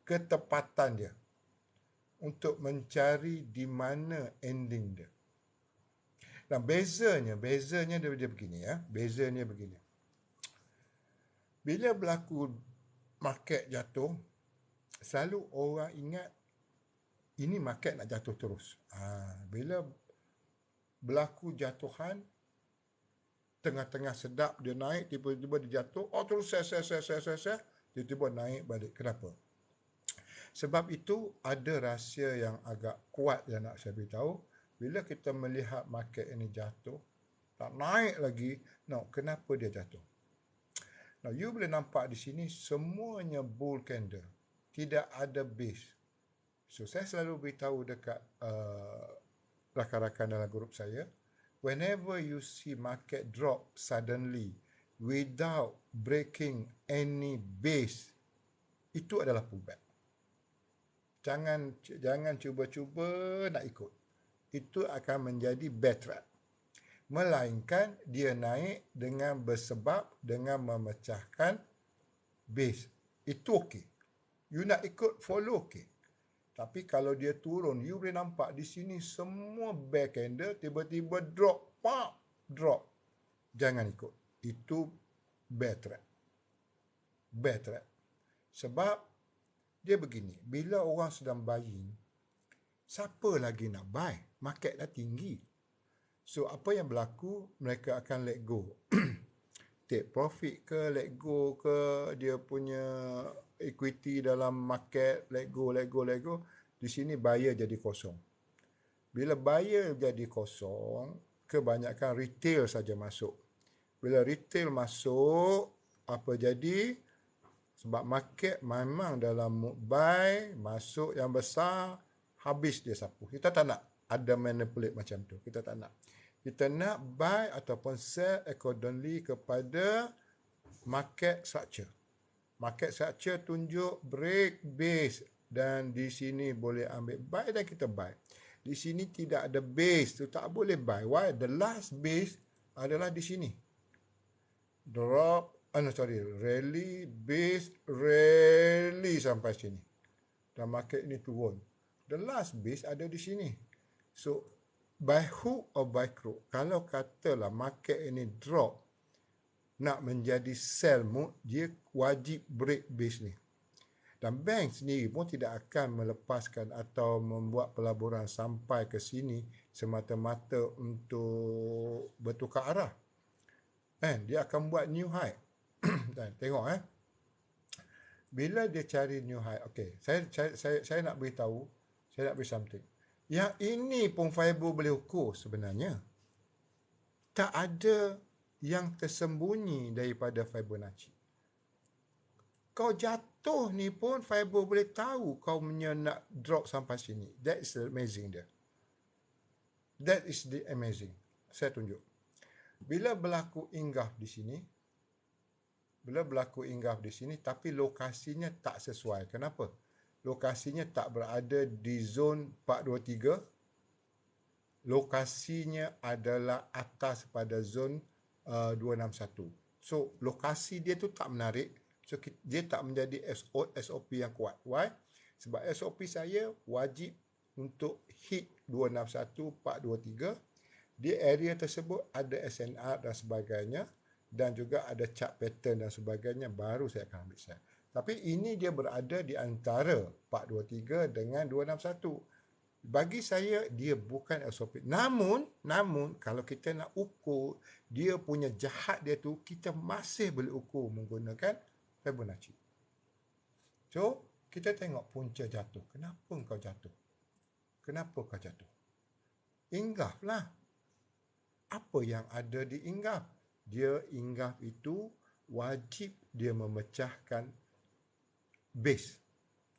ketepatan dia untuk mencari di mana ending dia. Nah, bezanya dia begini ya. Bezanya begini. Bila berlaku market jatuh, selalu orang ingat ini market nak jatuh terus. Bila berlaku jatuhan, tengah-tengah sedap dia naik, tiba-tiba dia jatuh, terus sell, tiba-tiba naik balik. Kenapa? Sebab itu ada rahsia yang agak kuat yang nak saya beritahu. Bila kita melihat market ini jatuh, tak naik lagi, kenapa dia jatuh? Now, you boleh nampak di sini semuanya bull candle. Tidak ada base. So, saya selalu beritahu dekat rakan-rakan dalam grup saya, whenever you see market drop suddenly without breaking any base, itu adalah pullback. Jangan cuba-cuba nak ikut. Itu akan menjadi bad trap. Melainkan dia naik dengan bersebab dengan memecahkan base. Itu okey. You nak ikut, follow okey. Tapi kalau dia turun, you boleh nampak di sini semua bear candle tiba-tiba drop, drop. Jangan ikut. Itu bear trap. Bear trap. Sebab dia begini, bila orang sedang buying, siapa lagi nak buy? Market dah tinggi. So, apa yang berlaku, mereka akan let go. Take profit ke, let go ke, dia punya equity dalam market, let go. Di sini buyer jadi kosong. Bila buyer jadi kosong, kebanyakan retail saja masuk. Bila retail masuk, apa jadi? Sebab market memang dalam mood buy, masuk yang besar, habis dia sapu. Kita tak nak ada manipulate macam tu. Kita tak nak. Kita nak buy ataupun sell accordingly kepada market structure. Market structure tunjuk break base dan di sini boleh ambil buy dan kita buy. Di sini tidak ada base, tu tak boleh buy. Why? The last base adalah di sini. Rally, base, rally sampai sini. Dan market ini turun. The last base ada di sini. So, by hook or by crook, kalau katalah market ini drop, nak menjadi sell mode, dia wajib break base ni. Dan bank sendiri pun tidak akan melepaskan atau membuat pelaburan sampai ke sini semata-mata untuk bertukar arah. Dia akan buat new high. Tengok bila dia cari new high, okey, saya nak beritahu, saya nak beri something. Yang ini pun Fibo boleh ukur sebenarnya. Tak ada yang tersembunyi daripada Fibonacci. Kau jatuh ni pun Fibo boleh tahu kau punya nak drop sampai sini. That is amazing dia. That is the amazing. Saya tunjuk. Bila berlaku inggaf di sini, tapi lokasinya tak sesuai. Kenapa? Lokasinya tak berada di zon 423. Lokasinya adalah atas pada zon 261. So, lokasi dia tu tak menarik. So, dia tak menjadi SOP yang kuat. Why? Sebab SOP saya wajib untuk hit 261, 423. Di area tersebut ada SNR dan sebagainya. Dan juga ada chart pattern dan sebagainya. Baru saya akan ambil sell. Tapi ini dia berada di antara 423 dengan 261. Bagi saya, dia bukan SOP. Namun, kalau kita nak ukur dia punya jahat dia tu, kita masih boleh ukur menggunakan Fibonacci. So, kita tengok punca jatuh. Kenapa kau jatuh? Inggaf lah. Apa yang ada di inggaf? Dia inggaf itu wajib dia memecahkan base.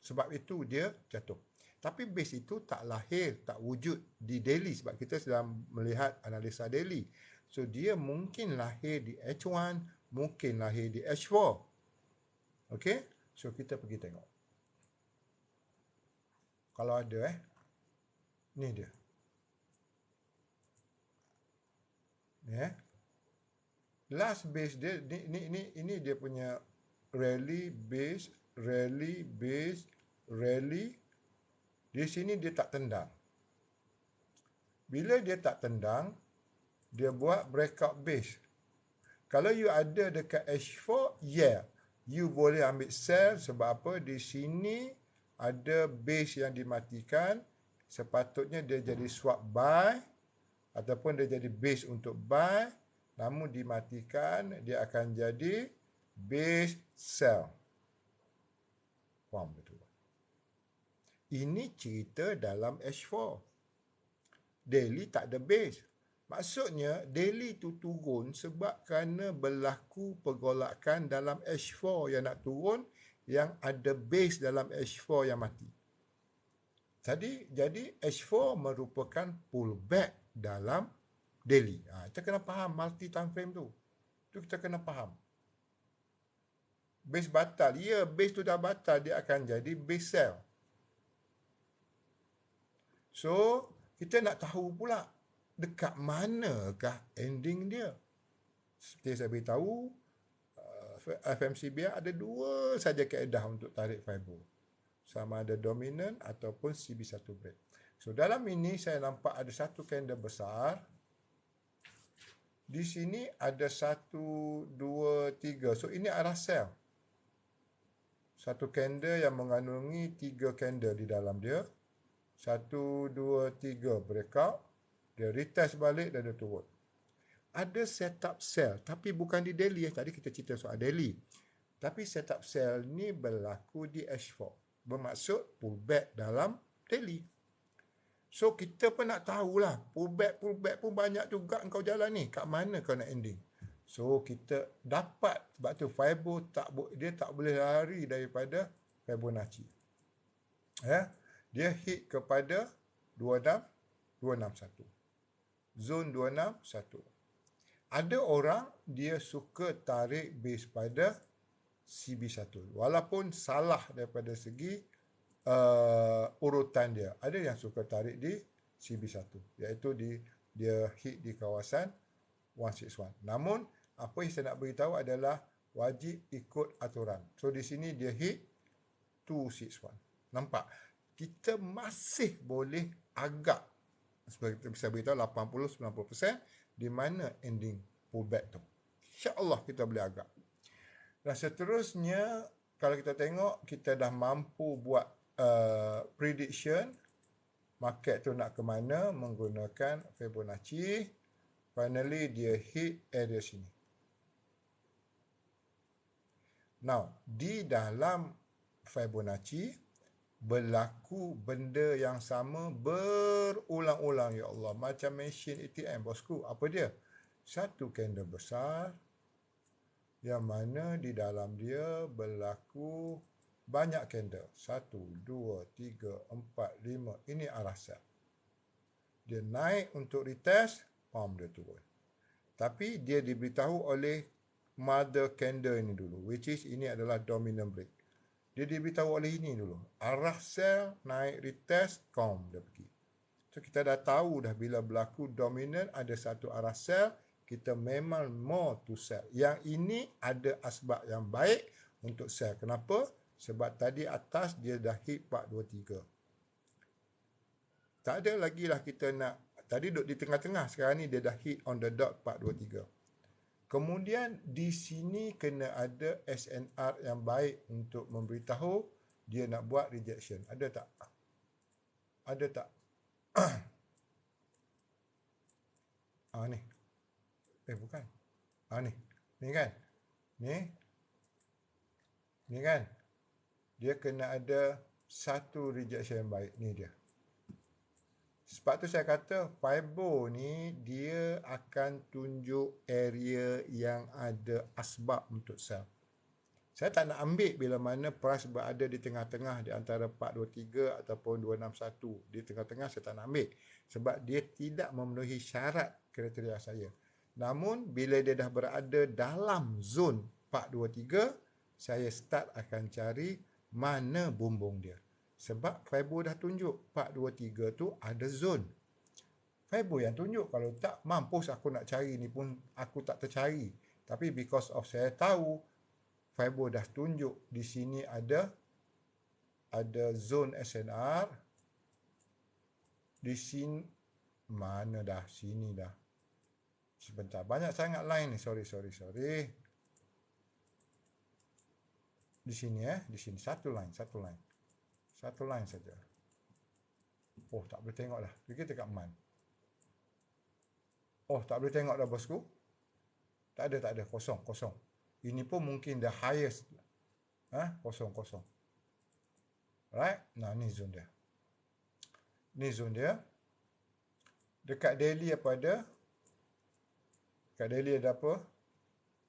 Sebab itu dia jatuh. Tapi base itu tak lahir, tak wujud di daily sebab kita sedang melihat analisa daily. So dia mungkin lahir di H1, mungkin lahir di H4. Okey? So kita pergi tengok. Kalau ada ni dia. Ya. Last base dia ini dia punya rally base, rally base, rally. Di sini dia tak tendang. Bila dia tak tendang, dia buat breakout base. Kalau you ada dekat H4, you boleh ambil sell. Sebab apa? Di sini ada base yang dimatikan. Sepatutnya dia jadi swap buy ataupun dia jadi base untuk buy. Namun dimatikan, dia akan jadi base sell. Faham betul? Ini cerita dalam H4. Daily tak ada base. Maksudnya daily tu turun sebab kerana berlaku pergolakan dalam H4 yang nak turun, yang ada base dalam H4 yang mati. Jadi H4 merupakan pullback dalam daily. Kita kena faham multi time frame tu. Tu kita kena faham. Base batal. Ya, base tu dah batal, dia akan jadi base sell. So, kita nak tahu pula dekat manakah ending dia. Seperti saya beritahu, FMCBA ada dua saja kaedah untuk tarik fiber. Sama ada dominant ataupun CB1 break. So, dalam ini saya nampak ada satu candle besar. Di sini ada 1, 2, 3. So, ini arah sell. Satu candle yang mengandungi 3 candle di dalam dia. 1, 2, 3 breakout. Dia retest balik dan dia turun. Ada setup sell, tapi bukan di daily. Tadi kita cerita soal daily. Tapi setup sell ni berlaku di H4. Bermaksud pullback dalam daily. So, kita pun nak tahulah. Pullback pun banyak juga engkau jalan ni. Kat mana kau nak ending? So, kita dapat. Sebab tu, Fibo dia tak boleh lari daripada Fibonacci. Ya? Dia hit kepada 261. Zone 261. Ada orang dia suka tarik base pada CB1. Walaupun salah daripada segi urutan dia. Ada yang suka tarik di CB1. Iaitu dia hit di kawasan 161. Namun, apa yang saya nak beritahu adalah wajib ikut aturan. So, di sini dia hit 261. Nampak? Kita masih boleh agak, seperti kita bisa beritahu 80-90% di mana ending pullback tu. InsyaAllah kita boleh agak. Dan seterusnya, kalau kita tengok, kita dah mampu buat prediction market tu nak ke mana menggunakan Fibonacci. Finally, dia hit area sini. Now, di dalam Fibonacci, berlaku benda yang sama berulang-ulang, ya Allah. Macam mesin ATM, bosku. Apa dia? Satu candle besar yang mana di dalam dia berlaku banyak candle. 1, 2, 3, 4, 5. Ini arah sell. Dia naik untuk retest, dia turun. Tapi dia diberitahu oleh mother candle ini dulu, which is ini adalah dominant break. Dia diberitahu oleh ini dulu. Arah sell, naik retest, dia pergi. So, kita dah tahu dah bila berlaku dominant, ada satu arah sell, kita memang more to sell. Yang ini ada asbab yang baik untuk sell. Kenapa? Sebab tadi atas dia dah hit 423. Tak ada lagi lah kita nak, tadi duduk di tengah-tengah, sekarang ni dia dah hit on the dot 423. Kemudian di sini kena ada SNR yang baik untuk memberitahu dia nak buat rejection. Ada tak? Ada tak? Ni. Bukan. Ni. Ni kan? Ni kan? Dia kena ada satu rejection yang baik. Ni dia. Sebab tu saya kata Fibo ni dia akan tunjuk area yang ada asbab untuk sell. Saya tak nak ambil bila mana price berada di tengah-tengah di antara 423 ataupun 261. Di tengah-tengah saya tak nak ambil. Sebab dia tidak memenuhi syarat kriteria saya. Namun bila dia dah berada dalam zon 423, saya start akan cari mana bumbung dia. Sebab Fibo dah tunjuk 423 tu ada zone. Fiber yang tunjuk. Kalau tak, mampus aku nak cari ni pun aku tak tercari. Tapi because of saya tahu fiber dah tunjuk di sini ada zone SNR. Di sini mana dah? Sini dah. Sebentar, banyak sangat line ni. Sorry. Di sini di sini satu line saja. Oh, tak boleh tengok dah. Kita kat man. Oh, tak boleh tengok dah bosku. Tak ada, kosong. Ini pun mungkin the highest. Kosong. Right? Nah, ni zone dia. Dekat daily apa ada? Dekat daily ada apa?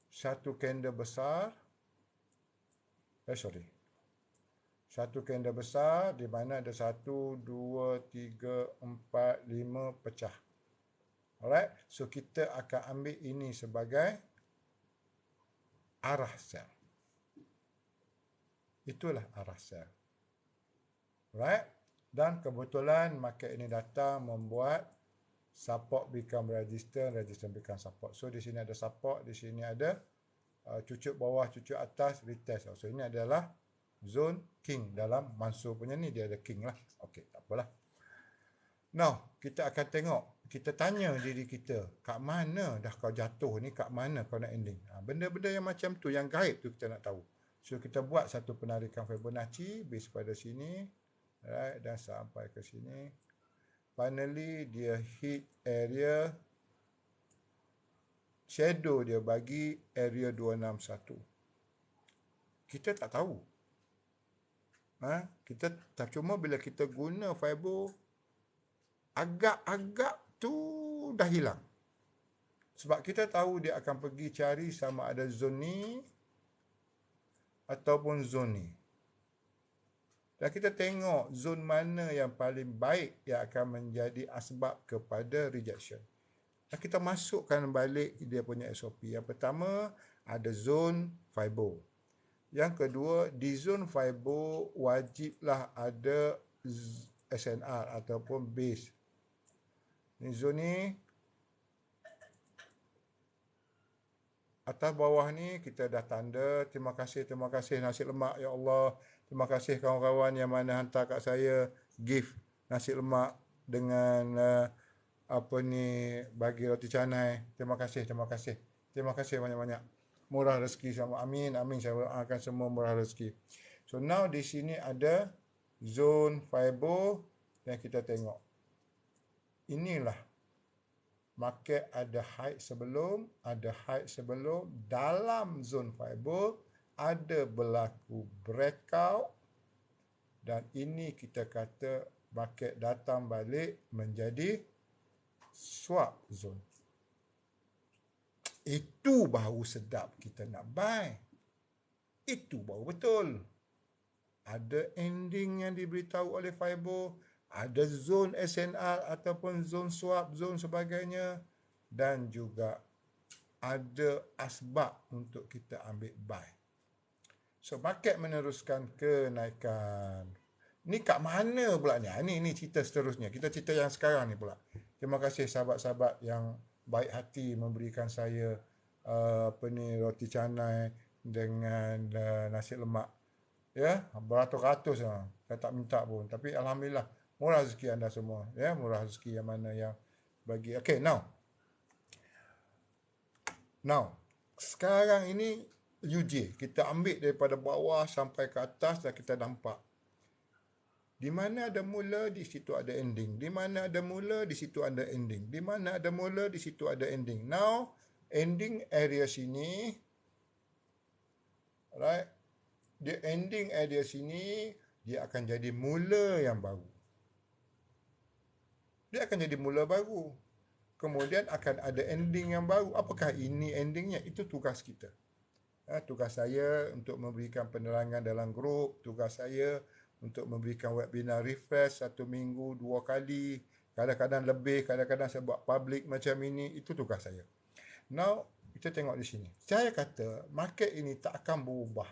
Satu candle besar. Satu candle besar di mana ada 1, 2, 3, 4, 5 pecah. Alright, so kita akan ambil ini sebagai arah sel. Itulah arah sel. Alright, dan kebetulan market ini datang membuat support become resistance become support. So di sini ada support, di sini ada cucuk bawah, cucuk atas, retest. So ini adalah zone king dalam Mansur punya ni, dia ada king lah. Okey, tak apalah. Now, kita akan tengok, kita tanya diri kita, kat mana dah kau jatuh ni, kat mana kau nak ending. Benda-benda yang macam tu, yang gaib tu kita nak tahu. So, kita buat satu penarikan Fibonacci, base pada sini, right, dan sampai ke sini. Finally, dia hit area, shadow dia bagi area 261. Kita tak tahu. Kita tak, cuma bila kita guna Fibo, agak-agak tu dah hilang. Sebab kita tahu dia akan pergi cari sama ada zone ni ataupun zone ni. Dan kita tengok zone mana yang paling baik yang akan menjadi asbab kepada rejection. Dan kita masukkan balik dia punya SOP. Yang pertama, ada zone Fibo. Yang kedua, di zone Fibo wajiblah ada SNR ataupun base. Ni zone ni, atas bawah ni kita dah tanda. Terima kasih nasi lemak, ya Allah. Terima kasih kawan-kawan yang mana hantar kat saya gift nasi lemak dengan bagi roti canai. Terima kasih banyak-banyak. Murah rezeki sama. Amin. Saya doakan semua murah rezeki. So now di sini ada zone Fibo yang kita tengok. Inilah market ada high sebelum, dalam zone Fibo ada berlaku breakout, dan ini kita kata market datang balik menjadi swap zone. Itu baru sedap kita nak buy. Itu baru betul. Ada ending yang diberitahu oleh Fibo, ada zone SNR ataupun zone swap, zone sebagainya, dan juga ada asbab untuk kita ambil buy. So, market meneruskan kenaikan. Ni kat mana pula ni? Ini cerita seterusnya. Kita cerita yang sekarang ni pula. Terima kasih sahabat-sahabat yang baik hati memberikan saya roti canai dengan nasi lemak. Ya, beratus-ratus lah. Saya tak minta pun. Tapi alhamdulillah, murah rezeki anda semua. Ya, murah rezeki yang mana yang bagi. Okay, now. Sekarang ini UJ. Kita ambil daripada bawah sampai ke atas dan kita nampak. Di mana ada mula, di situ ada ending. Di mana ada mula, di situ ada ending. Di mana ada mula, di situ ada ending. Now, ending area sini. Right. Di ending area sini, dia akan jadi mula yang baru. Kemudian akan ada ending yang baru. Apakah ini endingnya? Itu tugas kita. Tugas saya untuk memberikan penerangan dalam grup. Tugas saya untuk memberikan webinar refresh 1 minggu 2 kali. Kadang-kadang lebih, kadang-kadang saya buat public macam ini. Itu tugas saya. Now, kita tengok di sini. Saya kata market ini tak akan berubah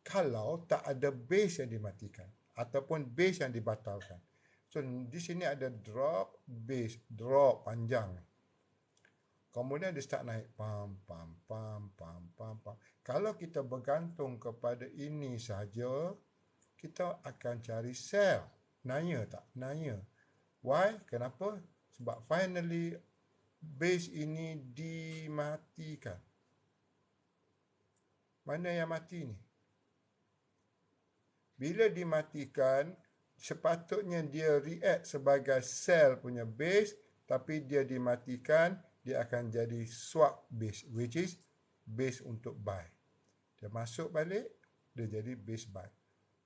kalau tak ada base yang dimatikan ataupun base yang dibatalkan. So So, di sini ada drop, base, drop panjang. Kemudian dia start naik. Pam, pam, pam, pam, pam, pam. Kalau kita bergantung kepada ini sahaja, kita akan cari sell. Naya tak? Naya. Why? Kenapa? Sebab finally base ini dimatikan. Mana yang mati ni? Bila dimatikan, sepatutnya dia react sebagai sell punya base, tapi dia dimatikan, dia akan jadi swap base, which is base untuk buy. Dia masuk balik, dia jadi base buy.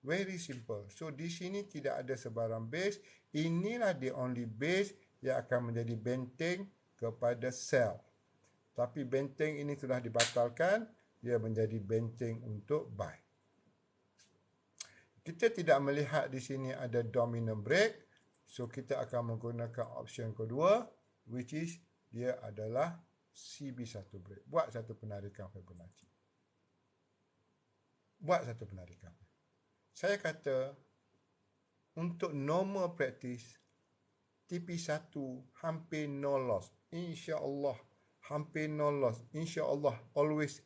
Very simple. So, di sini tidak ada sebarang base. Inilah the only base yang akan menjadi benteng kepada sell. Tapi benteng ini sudah dibatalkan, dia menjadi benteng untuk buy. Kita tidak melihat di sini ada dominant break. So, kita akan menggunakan option kedua, which is dia adalah CB1 break. Buat satu penarikan Fibonacci. Buat satu penarikan. Saya kata, untuk normal practice, TP1 hampir no loss. InsyaAllah, hampir no loss. InsyaAllah, always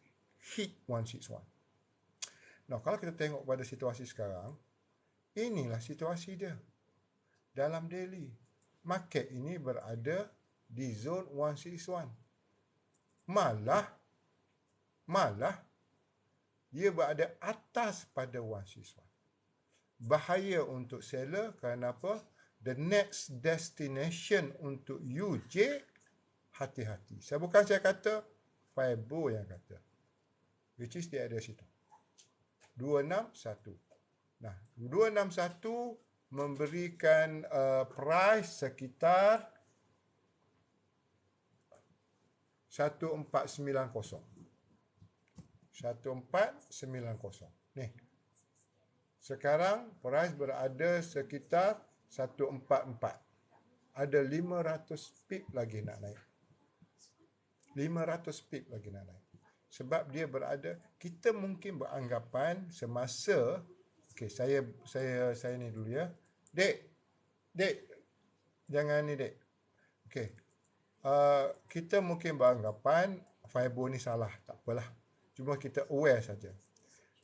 hit 161. Nah, kalau kita tengok pada situasi sekarang, inilah situasi dia. Dalam daily, market ini berada di zone 161. Malah, dia berada atas pada 161. Bahaya untuk seller kerana apa? The next destination untuk UJ, hati-hati. Saya kata, Fibo yang kata. Which is dia ada situ. 261. Nah, 261 memberikan price sekitar 1490. 1490. Nih. Sekarang price berada sekitar 144. Ada 500 pip lagi nak naik. 500 pip lagi nak naik. Sebab dia berada, kita mungkin beranggapan semasa, okey, saya ni dulu ya. Dek, jangan ni dek. Okey, kita mungkin beranggapan Fibo ni salah, tak apalah. Cuma kita aware saja.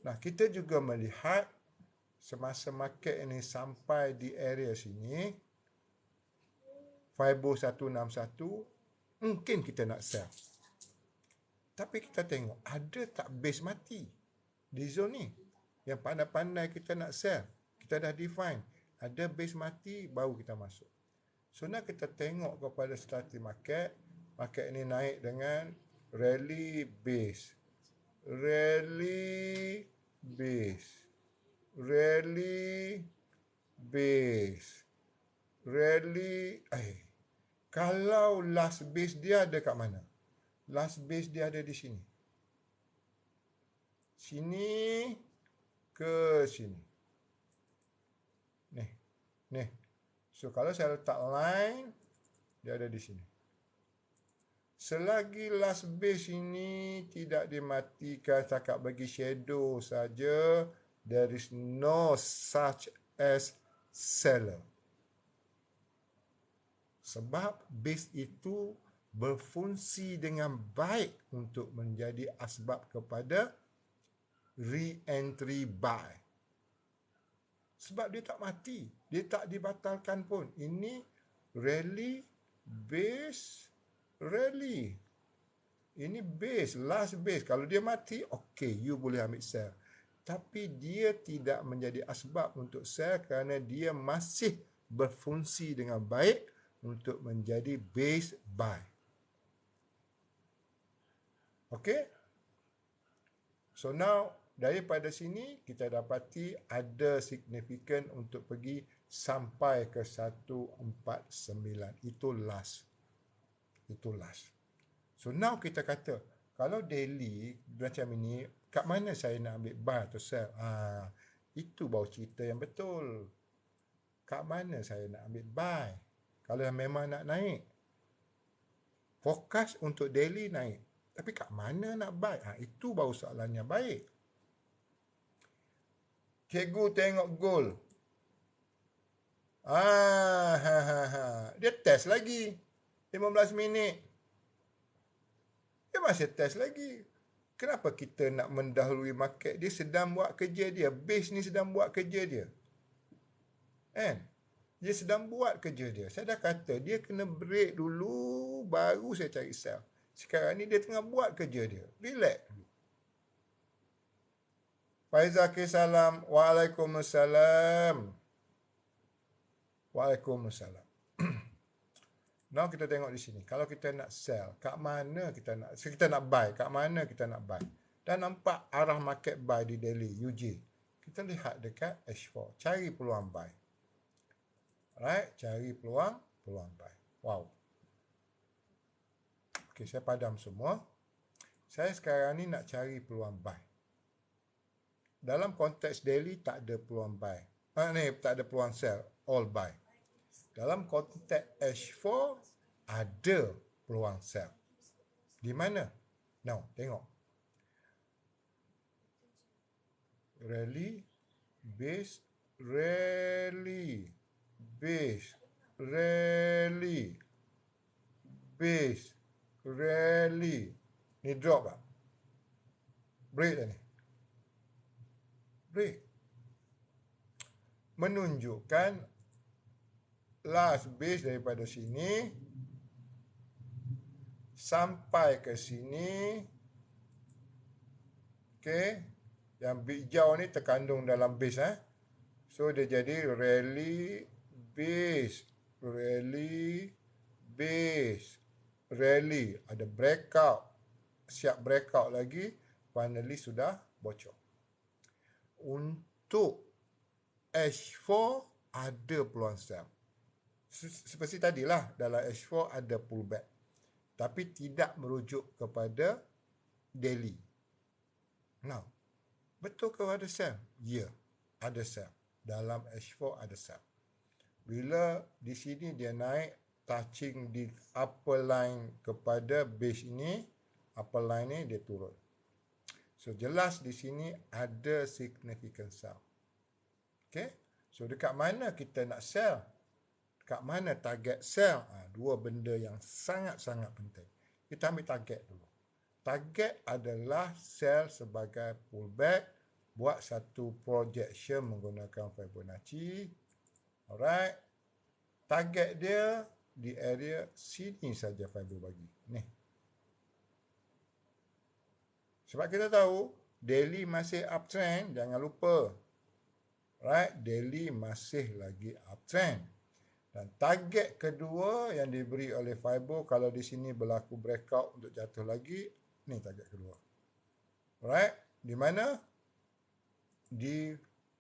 Nah, kita juga melihat semasa market ini sampai di area sini, Fibo 161, mungkin kita nak sell. Tapi kita tengok, ada tak base mati di zone ni? Yang pandai-pandai kita nak sell. Kita dah define. Ada base mati, baru kita masuk. So, nak kita tengok kepada strategi market. Market ini naik dengan rally base. Rally base. Rally base. Rally. Kalau last base dia ada kat mana? Last base dia ada di sini. Sini ke sini. Nih. So, kalau saya letak line, dia ada di sini. Selagi last base ini tidak dimatikan, cakap bagi shadow saja, there is no such as seller. Sebab base itu berfungsi dengan baik untuk menjadi asbab kepada re-entry buy. Sebab dia tak mati, dia tak dibatalkan pun. Ini rally, base, rally. Ini base, last base. Kalau dia mati, okay, you boleh ambil sell. Tapi dia tidak menjadi asbab untuk sell kerana dia masih berfungsi dengan baik untuk menjadi base buy. Okay? So now, daripada sini kita dapati ada signifikan untuk pergi sampai ke 149. Itu last. So now kita kata, kalau daily macam ini, kat mana saya nak ambil buy atau sell? Itu baru cerita yang betul. Kat mana saya nak ambil buy? Kalau memang nak naik. Fokus untuk daily naik. Tapi kat mana nak buy? Itu baru soalannya baik. Cikgu tengok gold. Dia test lagi. 15 minit. Dia masih test lagi. Kenapa kita nak mendahului market? Dia sedang buat kerja dia. Base ni sedang buat kerja dia. Kan? Dia sedang buat kerja dia. Saya dah kata, dia kena break dulu, baru saya cari sell. Sekarang ni dia tengah buat kerja dia. Relax dulu. Faizal salam. Waalaikumsalam. Waalaikumsalam. Now kita tengok di sini. Kalau kita nak sell, kat mana kita nak buy, kat mana kita nak buy. Dan nampak arah market buy di daily UJ. Kita lihat dekat H4. Cari peluang buy. Alright, cari peluang buy. Wow. Okey, saya padam semua. Saya sekarang ni nak cari peluang buy. Dalam konteks daily tak ada peluang buy. Tak ada peluang sell, all buy. Dalam konteks H4 ada peluang sell. Di mana? Now, tengok. Rally, base, rally, base, rally, base, rally. Ni drop tak? Break dah ni. Break. Menunjukkan last base daripada sini sampai ke sini. Okey. Yang hijau ni terkandung dalam base. So dia jadi rally, base, rally, base, rally. Ada breakout. Siap breakout lagi. Finally sudah bocor. Untuk H4 ada peluang sell. Seperti tadilah, dalam H4 ada pullback. Tapi tidak merujuk kepada daily. Now, betul ke ada sell? Ya, ada sell. Dalam H4 ada sell. Bila di sini dia naik, touching di upper line kepada base ini, upper line ni dia turun. So, jelas di sini ada significant sell. Okay? So, dekat mana kita nak sell? Dekat mana target sell? Dua benda yang sangat-sangat penting. Kita ambil target dulu. Target adalah sell sebagai pullback. Buat satu projection menggunakan Fibonacci. Alright. Target dia di area sini saja Fibo bagi. Ni. Sebab kita tahu daily masih uptrend. Jangan lupa. Right, daily masih lagi uptrend. Dan target kedua yang diberi oleh Fibo, kalau di sini berlaku breakout untuk jatuh lagi, ni target kedua. Alright, di mana? Di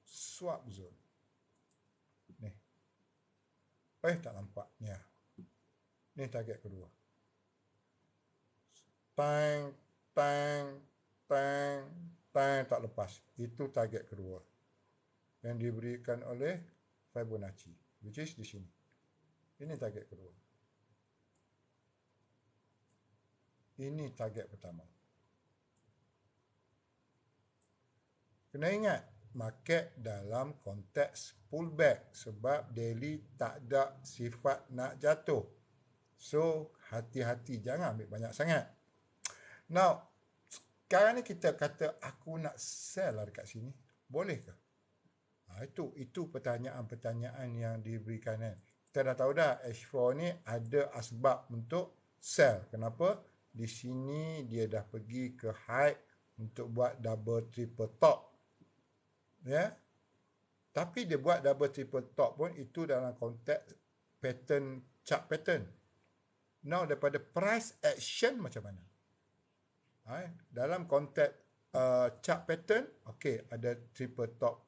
swap zone. Ni. Tak nampak. Ya. Ni target kedua. Tang, tak lepas. Itu target kedua yang diberikan oleh Fibonacci, which is di sini. Ini target kedua. Ini target pertama. Kena ingat, market dalam konteks pullback sebab daily tak ada sifat nak jatuh. So, hati-hati, jangan ambil banyak sangat. Now, sekarang ni kita kata aku nak sell lah dekat sini. Boleh ke? Itu pertanyaan-pertanyaan yang diberikan kan. Kita dah tahu dah H4 ni ada asbab untuk sell. Kenapa? Di sini dia dah pergi ke high untuk buat double triple top. Ya. Tapi dia buat double triple top pun itu dalam konteks pattern, chart pattern. Now daripada price action macam mana? Dalam konteks chart pattern, okey, ada triple top.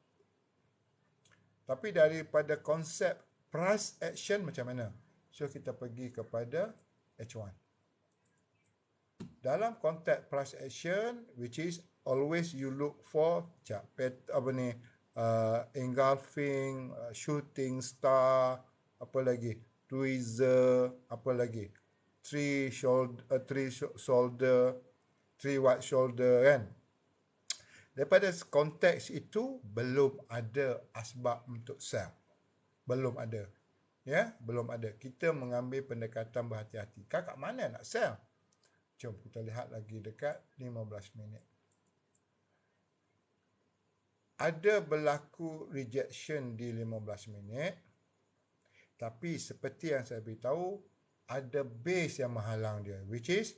Tapi daripada konsep price action macam mana? So kita pergi kepada H1. Dalam konteks price action, which is always you look for chart pattern, engulfing, shooting star, apa lagi? Tweezer, apa lagi? Three white shoulder kan. Daripada konteks itu belum ada asbab untuk sell. Belum ada. Ya, belum ada. Kita mengambil pendekatan berhati-hati. Kakak mana nak sell? Jom kita lihat lagi dekat 15 minit. Ada berlaku rejection di 15 minit. Tapi seperti yang saya beritahu, ada base yang menghalang dia. Which is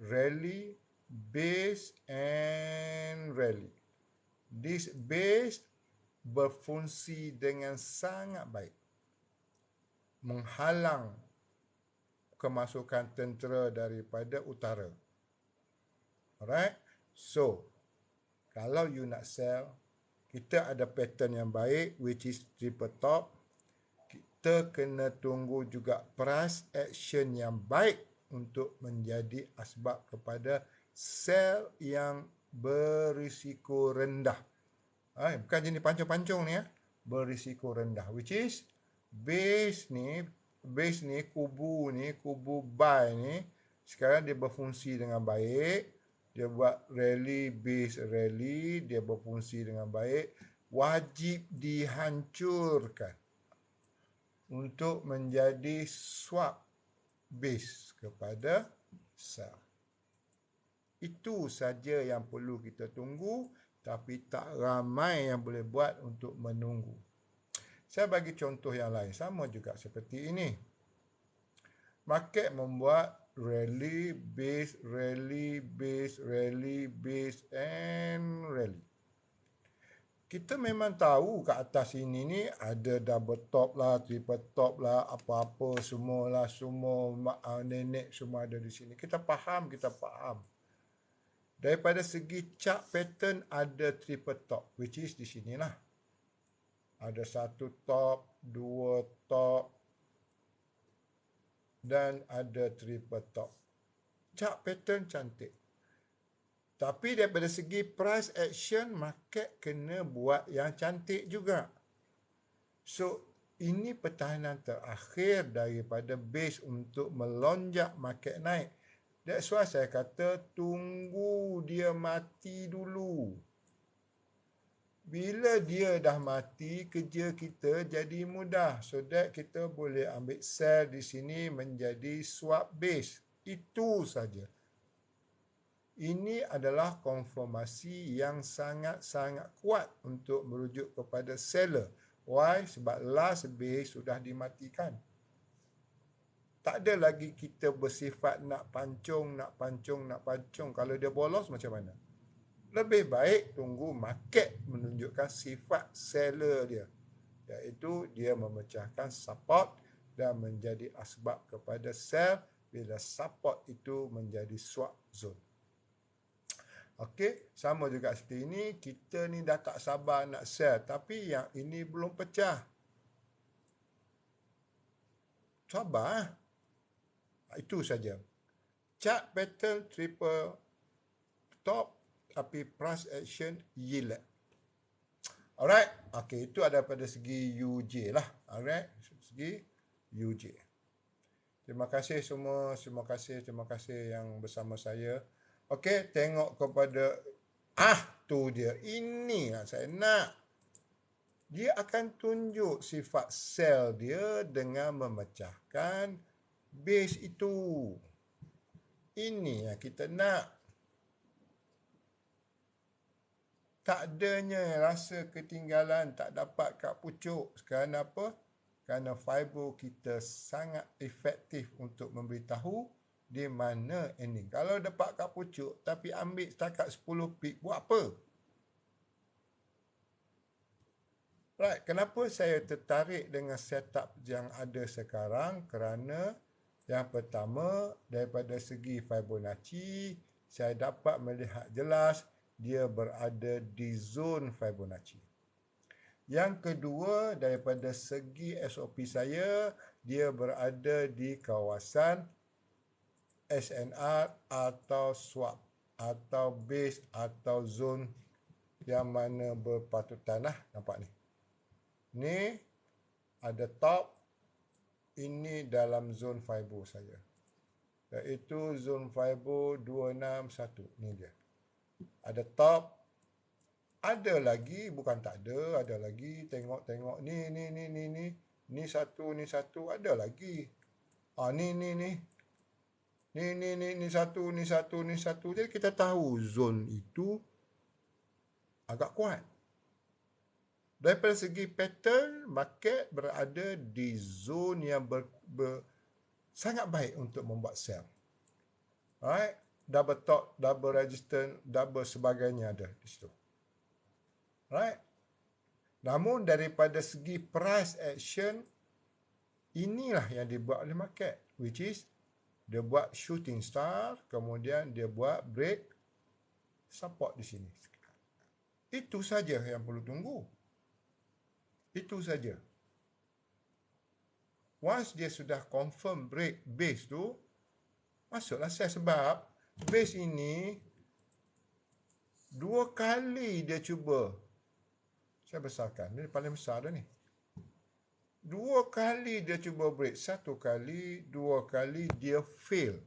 rally, base and rally. This base berfungsi dengan sangat baik. Menghalang kemasukan tentera daripada utara. Alright? So, kalau you nak sell, kita ada pattern yang baik, which is triple top. Kita kena tunggu juga price action yang baik untuk menjadi asbab kepada sell yang berisiko rendah. Bukan jenis pancung-pancung ni ya. Berisiko rendah, which is base ni, kubu buy ni, sekarang dia berfungsi dengan baik. Dia buat rally, base rally, dia berfungsi dengan baik. Wajib dihancurkan untuk menjadi swap base kepada sell. Itu saja yang perlu kita tunggu, tapi tak ramai yang boleh buat untuk menunggu. Saya bagi contoh yang lain, sama juga seperti ini. Market membuat rally, base, rally, base, rally, base and rally. Kita memang tahu kat atas ini ni ada double top lah, triple top lah, apa-apa semualah, semua nenek semua ada di sini. Kita faham. Daripada segi chart pattern ada triple top, which is di sinilah. Ada satu top, dua top, dan ada triple top. Chart pattern cantik. Tapi daripada segi price action, market kena buat yang cantik juga. So, ini pertahanan terakhir daripada base untuk melonjak market naik. That's why saya kata tunggu dia mati dulu. Bila dia dah mati, kerja kita jadi mudah. So that kita boleh ambil sell di sini menjadi swap base. Itu saja. Ini adalah konfirmasi yang sangat-sangat kuat untuk merujuk kepada seller. Why? Sebab last base sudah dimatikan. Tak ada lagi kita bersifat nak pancung. Kalau dia bolos macam mana? Lebih baik tunggu market menunjukkan sifat seller dia. Iaitu dia memecahkan support dan menjadi asbab kepada sell bila support itu menjadi swap zone. Okey, sama juga seperti ini. Kita ni dah tak sabar nak sell. Tapi yang ini belum pecah. Sabar. Itu saja. Chart pattern triple top. Tapi price action yield. Alright. Okey, itu ada pada segi UJ lah. Alright. Segi UJ. Terima kasih semua. Terima kasih yang bersama saya. Okey, tengok kepada tu dia. Ini yang saya nak. Dia akan tunjuk sifat sell dia dengan memecahkan base itu. Ini yang kita nak. Tak adanya rasa ketinggalan, tak dapat kat pucuk. Kerana apa? Kerana Fibo kita sangat efektif untuk memberitahu di mana ending. Kalau dapat kat pucuk tapi ambil setakat 10 pip, buat apa? Right, kenapa saya tertarik dengan setup yang ada sekarang? Kerana yang pertama, daripada segi Fibonacci, saya dapat melihat jelas dia berada di zon Fibonacci. Yang kedua, daripada segi SOP saya, dia berada di kawasan SNR atau swap atau base atau zon yang mana berpatutan lah. Nampak ni. Ni ada top. Ini dalam zon Fibo saya. Iaitu zon Fibo 261. Ni dia. Ada top, Ada lagi, bukan tak ada lagi. Tengok-tengok ni satu, ada lagi. Ni satu. Jadi kita tahu zone itu agak kuat. Daripada segi pattern, market berada di zone yang sangat baik untuk membuat sell. Alright, double top, double resistance, double sebagainya ada di situ. Right? Namun daripada segi price action, inilah yang dibuat oleh market, which is dia buat shooting star, kemudian dia buat break support di sini. Itu saja yang perlu tunggu. Itu saja. Once dia sudah confirm break base tu, masuklah sell. Sebab base ini 2 kali dia cuba. Saya besarkan. Ini paling besar dah ni. 2 kali dia cuba break. 1 kali, 2 kali dia fail.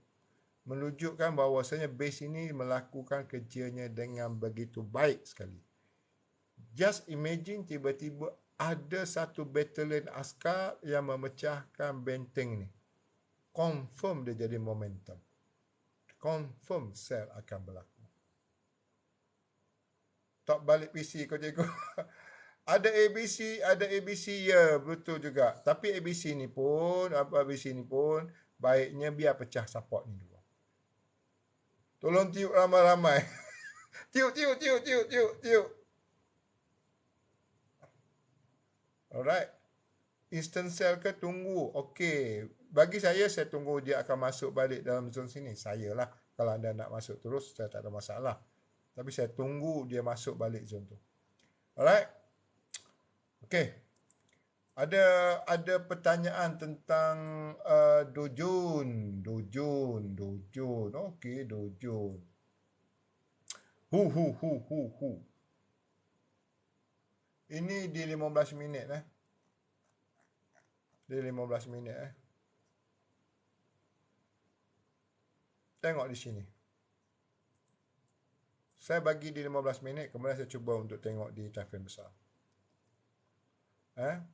Menunjukkan bahawasanya base ini melakukan kerjanya dengan begitu baik sekali. Just imagine tiba-tiba ada satu battalion askar yang memecahkan benteng ni. Confirm dia jadi momentum. Confirm sell akan berlaku. Tak balik PC kau cikgu. Ada ABC ya, betul juga. Tapi ABC ni pun baiknya biar pecah support ni dulu. Tolong tiup ramai-ramai. Tiup. Alright. Instant sell ke tunggu? Okey. Bagi saya tunggu dia akan masuk balik dalam zone sini. Saya lah. Kalau anda nak masuk terus, saya tak ada masalah. Tapi saya tunggu dia masuk balik zone tu. Alright. Okey. Ada pertanyaan tentang Dojun. Okey, Dojun. Hu. Ini di 15 minit Di 15 minit Tengok di sini. Saya bagi di 15 minit, kemudian saya cuba untuk tengok di time frame besar.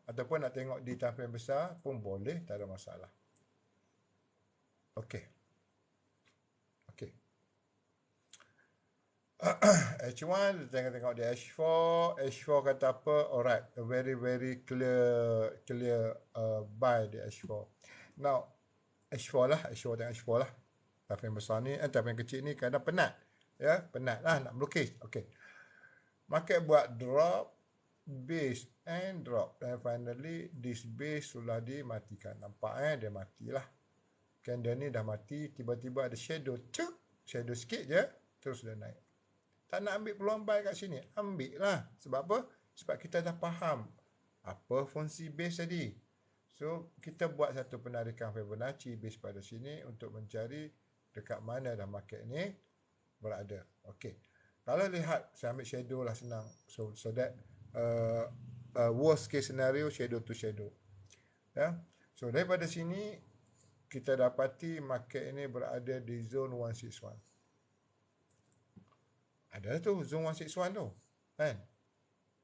Ataupun nak tengok di time frame besar pun boleh, tak ada masalah. Okey. H1, tengok di H4 kata apa? Alright, a very clear buy di H4. Now H4 tengok H4 lah. Time frame besar ni, time frame kecil ni kadang penat. Ya, penat lah nak melukis. Okey. Market buat drop, base and drop. And finally this base sudah dimatikan. Nampak dia matilah. Candle ni dah mati, tiba-tiba ada shadow. Shadow sikit je, terus dah naik. Tak nak ambil peluang buy kat sini, ambil lah. Sebab apa? Sebab kita dah faham apa fungsi base tadi. So, kita buat satu penarikan Fibonacci base pada sini untuk mencari dekat mana dah market ni berada. Okey. Kalau lihat, saya ambil shadow lah senang. So that worst case scenario, shadow to shadow. Ya. So, daripada sini, kita dapati market ini berada di zone 161. Ada tu zone 161 tu. Kan?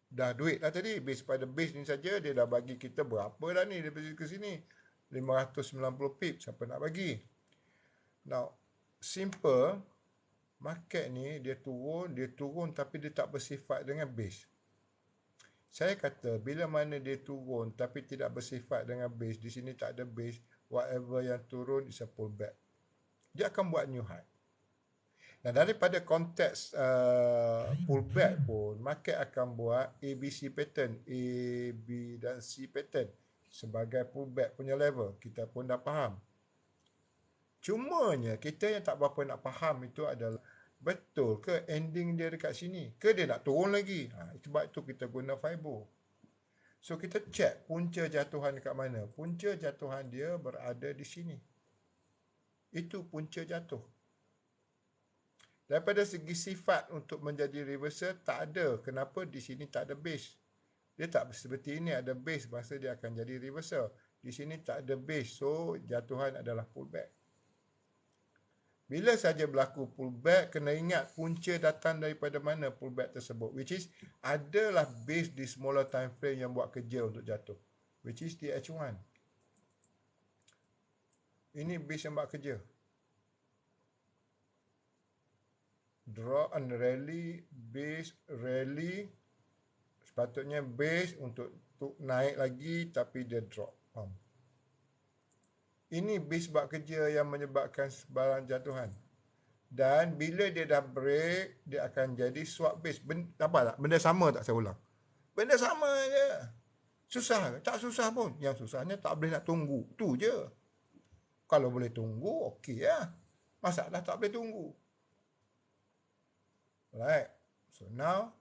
Dah duit lah tadi. Base pada base ni saja dia dah bagi kita berapa dah ni daripada ke sini. 590 pip. Siapa nak bagi? Now, simple. Market ni dia turun tapi dia tak bersifat dengan base. Saya kata bila mana dia turun tapi tidak bersifat dengan base, di sini tak ada base, whatever yang turun is a pullback. Dia akan buat new high. Nah, daripada konteks pullback pun, market akan buat ABC pattern, A, B dan C pattern sebagai pullback punya level. Kita pun dah faham. Cumanya kita yang tak berapa nak faham itu adalah betul ke ending dia dekat sini? Ke dia nak turun lagi? Sebab itu kita guna Fibo. So kita check punca jatuhan dekat mana? Punca jatuhan dia berada di sini. Itu punca jatuh. Daripada segi sifat untuk menjadi reversal, tak ada. Kenapa di sini tak ada base? Dia tak seperti ini ada base, masa dia akan jadi reversal. Di sini tak ada base, so jatuhan adalah pullback. Bila saja berlaku pullback, kena ingat punca datang daripada mana pullback tersebut, which is adalah base di smaller time frame yang buat kerja untuk jatuh, which is di H1. Ini base yang buat kerja. Draw and rally, base, rally. Sepatutnya base untuk naik lagi tapi dia drop. Ini base buat kerja yang menyebabkan sebarang jatuhan. Dan bila dia dah break, dia akan jadi swap base. Nampak tak? Benda sama tak saya ulang? Benda sama je. Susah ke? Tak susah pun. Yang susahnya tak boleh nak tunggu. Tu je. Kalau boleh tunggu, okey lah. Masalah tak boleh tunggu. Right. So now,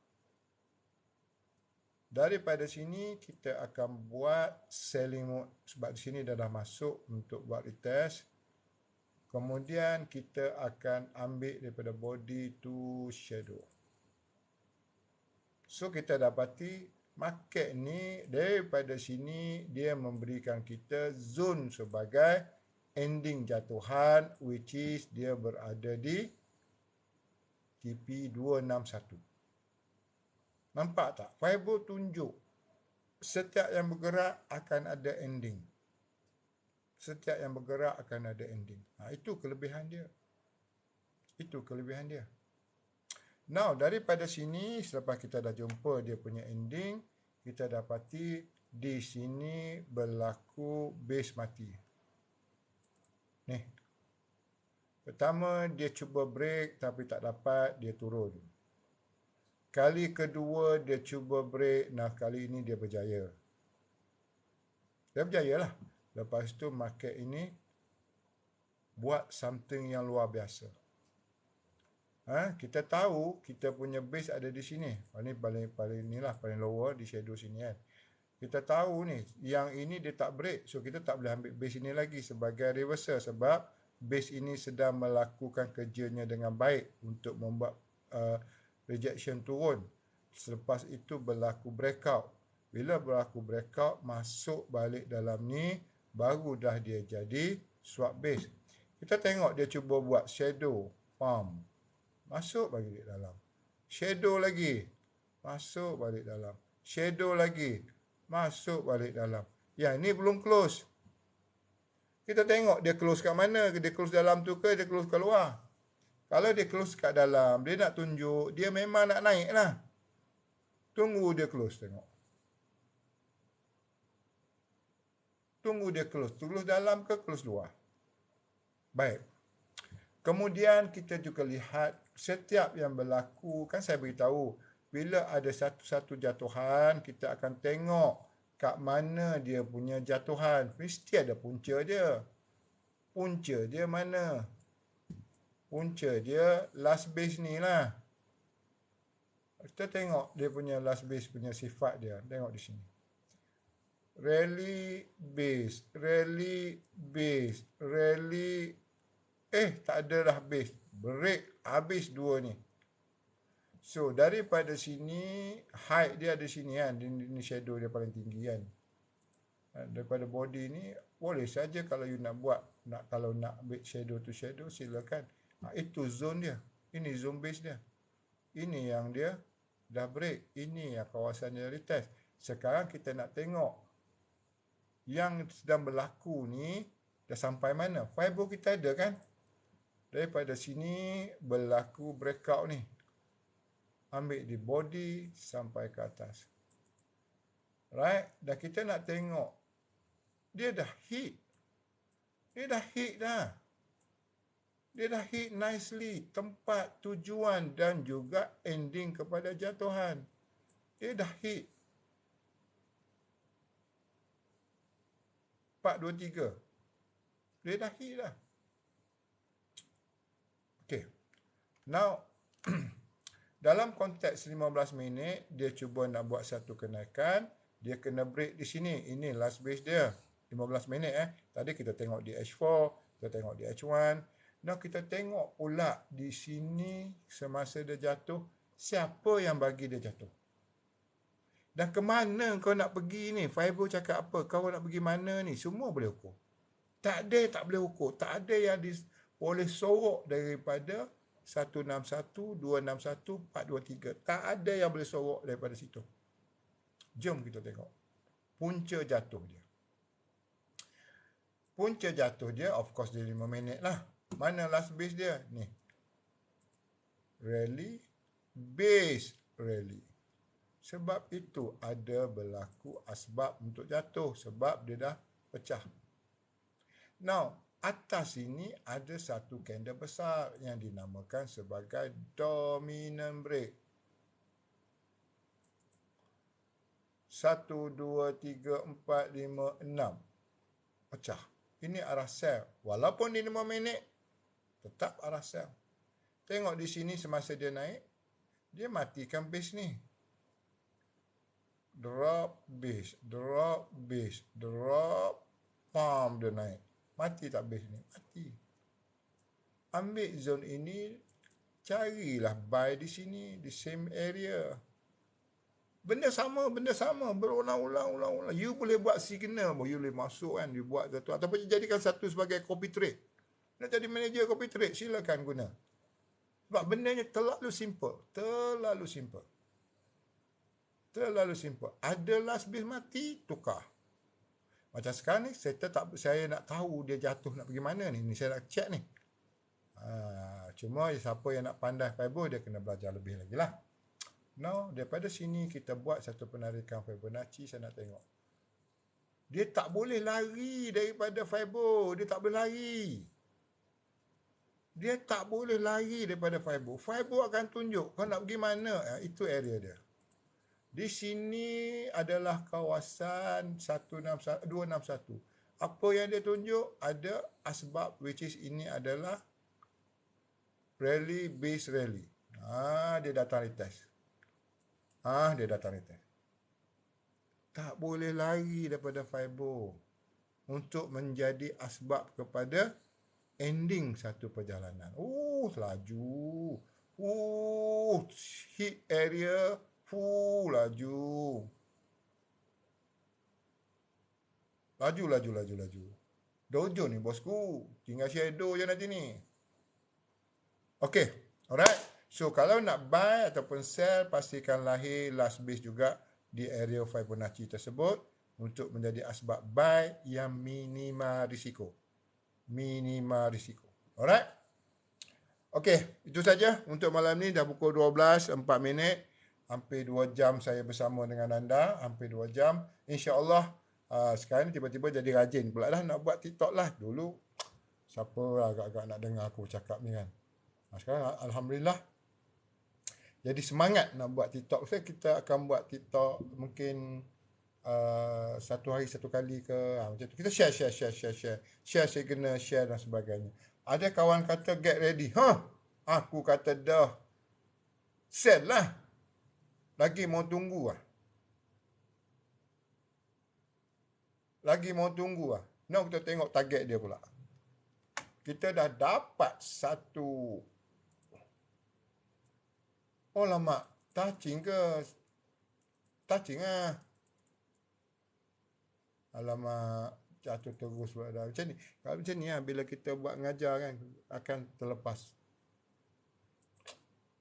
daripada sini kita akan buat selling mode. Sebab di sini dah masuk untuk buat retest. Kemudian kita akan ambil daripada body to shadow. So kita dapati market ni daripada sini dia memberikan kita zone sebagai ending jatuhan, which is dia berada di TP261. Nampak tak? Fibo tunjuk setiap yang bergerak akan ada ending. Setiap yang bergerak akan ada ending. Itu kelebihan dia. Itu kelebihan dia. Now, daripada sini, selepas kita dah jumpa dia punya ending, kita dapati di sini berlaku base mati. Ni. Pertama, dia cuba break tapi tak dapat, dia turun. Kali kedua, dia cuba break. Nah, kali ini dia berjaya. Dia berjaya lah. Lepas tu, market ini buat something yang luar biasa. Kita tahu kita punya base ada di sini. Ini paling inilah paling lower di shadow sini kan. Kita tahu ni, yang ini dia tak break. So, kita tak boleh ambil base ini lagi sebagai reversal sebab base ini sedang melakukan kerjanya dengan baik untuk membuat rejection turun. Selepas itu berlaku breakout. Bila berlaku breakout, masuk balik dalam ni, baru dah dia jadi swap base. Kita tengok dia cuba buat shadow, pump. Masuk balik dalam. Shadow lagi. Masuk balik dalam. Shadow lagi. Masuk balik dalam. Yang ni belum close. Kita tengok dia close kat mana. Dia close dalam tu ke dia close kat luar. Kalau dia close kat dalam, dia nak tunjuk, dia memang nak naik lah. Tunggu dia close, tengok. Tunggu dia close. Close dalam ke close luar. Baik. Kemudian kita juga lihat setiap yang berlaku, kan saya beritahu, bila ada satu-satu jatuhan, kita akan tengok kat mana dia punya jatuhan. Mesti ada punca dia. Punca dia mana? Punca dia last base ni lah. Kita tengok dia punya last base punya sifat dia. Tengok di sini. Rally base, rally base, rally. Tak ada dah base. Break habis dua ni. So daripada sini height dia ada sini kan. Ini shadow dia paling tinggi kan. Daripada body ni boleh saja kalau you nak buat. Kalau nak ambil shadow to shadow silakan. Itu zone dia. Ini zone base dia. Ini yang dia dah break. Ini yang kawasan dia retest. Sekarang kita nak tengok yang sedang berlaku ni dah sampai mana. Fibo kita ada kan. Daripada sini berlaku breakout ni. Ambil di body sampai ke atas. Right. Dan kita nak tengok. Dia dah hit. Dia dah hit dah. Dia dah hit nicely tempat tujuan dan juga ending kepada jatuhan. Dia dah hit. 4, 2, 3. Dia dah hit dah. Okay. Now, dalam konteks 15 minit, dia cuba nak buat satu kenaikan. Dia kena break di sini. Ini last base dia. 15 minit Tadi kita tengok di H4. Kita tengok di H1. Now kita tengok pula di sini semasa dia jatuh, siapa yang bagi dia jatuh. Dan ke mana kau nak pergi ni? Fibo cakap apa? Kau nak pergi mana ni? Semua boleh ukur. Tak ada tak boleh ukur. Tak ada yang boleh sorok daripada 161, 261, 423. Tak ada yang boleh sorok daripada situ. Jom kita tengok punca jatuh dia. Punca jatuh dia, of course dia 5 minit lah. Mana last base dia? Ni. Rally, base rally. Sebab itu ada berlaku asbab untuk jatuh. Sebab dia dah pecah. Now, atas ini ada satu candle besar yang dinamakan sebagai dominant break. 1, 2, 3, 4, 5, 6. Pecah. Ini arah sell. Walaupun di 5 minit, tetap arah sell. Tengok di sini semasa dia naik, dia matikan base ni. Drop base, drop base, drop, pam, dia naik. Mati tak base ni? Mati. Ambil zone ini, carilah buy di sini, di same area. Benda sama, berulang-ulang. You boleh buat signal, you boleh masuk kan, you buat satu. Ataupun jadikan satu sebagai copy trade. Nak jadi manager copy trade, silakan guna. Sebab bendanya terlalu simple. Terlalu simple. Ada last base mati, tukar. Macam sekarang ni, saya nak tahu dia jatuh nak pergi mana ni. Ni saya nak check ni. Cuma siapa yang nak pandai Fibo, dia kena belajar lebih lagi lah. Now, daripada sini kita buat satu penarikan Fibonacci. Saya nak tengok. Dia tak boleh lari daripada Fibo. Dia tak boleh lari. Dia tak boleh lari daripada Fibo. Fibo akan tunjuk kau nak pergi mana. Itu area dia. Di sini adalah kawasan 261. Apa yang dia tunjuk? Ada asbab, which is ini adalah rally, base rally. Dia datang retest. Tak boleh lari daripada Fibo untuk menjadi asbab kepada ending satu perjalanan. Laju. Hit area. Laju. Laju. Dojo ni bosku. Tinggal shadow je nanti ni. Okay. Alright. So, kalau nak buy ataupun sell, pastikan lahir last base juga di area Fibonacci tersebut untuk menjadi asbab buy yang minima risiko. Alright? Okey, itu saja untuk malam ni. Dah pukul 12, 4 minit. Hampir 2 jam saya bersama dengan anda. Hampir 2 jam. InsyaAllah, sekarang ni tiba-tiba jadi rajin pula lah nak buat TikTok lah. Dulu, siapa agak-agak nak dengar aku cakap ni kan. Sekarang, Alhamdulillah, jadi semangat nak buat TikTok. Kita akan buat TikTok mungkin satu hari satu kali ke. Macam tu. Kita share. Saya kena share dan sebagainya. Ada kawan kata get ready. Aku kata dah. Sell lah. Lagi mau tunggu lah. Now kita tengok target dia pula. Kita dah dapat satu. Oh lama, touching ke? Touching lah. Alamak, jatuh terus pula dah. Macam ni. Kalau macam ni lah, bila kita buat ngajar kan, akan terlepas.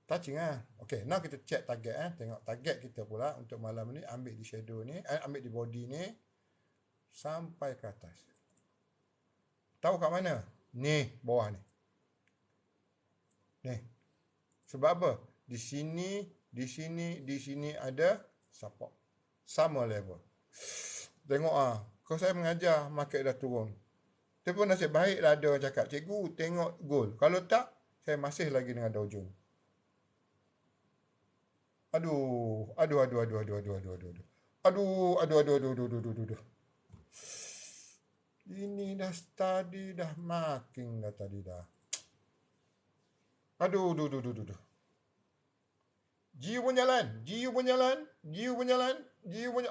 Touching lah. Okay, now kita check target. Tengok target kita pula untuk malam ni. Ambil di shadow ni, ambil di body ni. Sampai ke atas. Tahu kat mana? Ni, bawah ni. Ni. Sebab apa? Di sini ada support. Sama level. Tengok kalau saya mengajar, market dah turun. Tapi pun nasib baik lah ada orang cakap, cikgu tengok gold. Kalau tak, saya masih lagi dengan Dow Jones. Aduh. Ini dah study dah makin dah tadi dah. Aduh. Jiu pun jalan.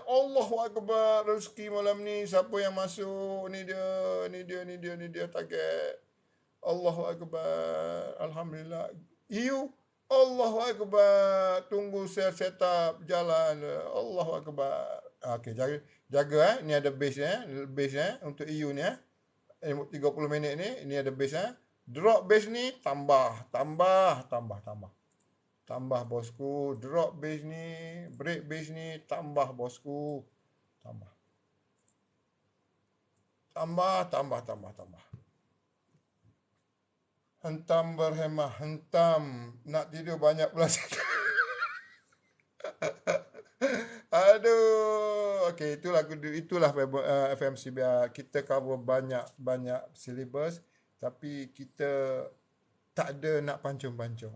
Allahu Akbar. Rezeki malam ni. Siapa yang masuk? Ni dia target. Allahu Akbar. Alhamdulillah. Allahu Akbar. Tunggu set up. Jalan. Allahu Akbar. Okey, jaga Ni ada base Base untuk EU ni 30 minit ni. Ini ada base Drop bass ni tambah, tambah, tambah, tambah. Tambah bosku. Drop bass ni, break bass ni tambah bosku. Tambah. Tambah, tambah, tambah, tambah. Hentam berhemah, hentam. Nak tidur banyak pula. Aduh. Okey, itulah FMCBR. Kita cover banyak syllabus tapi kita tak ada nak pancung-pancung.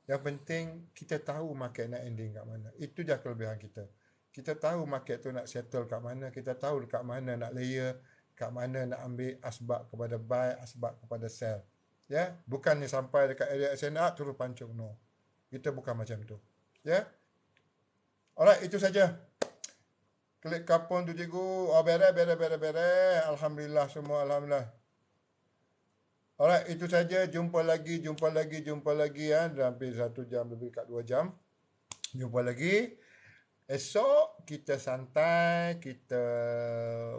Yang penting kita tahu market nak ending kat mana. Itu je kelebihan kita. Kita tahu market tu nak settle kat mana, kita tahu kat mana nak layer, kat mana nak ambil asbab kepada buy, asbab kepada sell. Ya, bukannya sampai dekat area SNR terus pancung, no. Kita bukan macam tu. Ya. Alright, itu saja. Klik kapun tu cikgu. Oh, beres. Alhamdulillah semua, alhamdulillah. Alright, itu saja. Jumpa lagi ya. Dah hampir 1 jam lebih kat 2 jam. Jumpa lagi. Esok kita santai, kita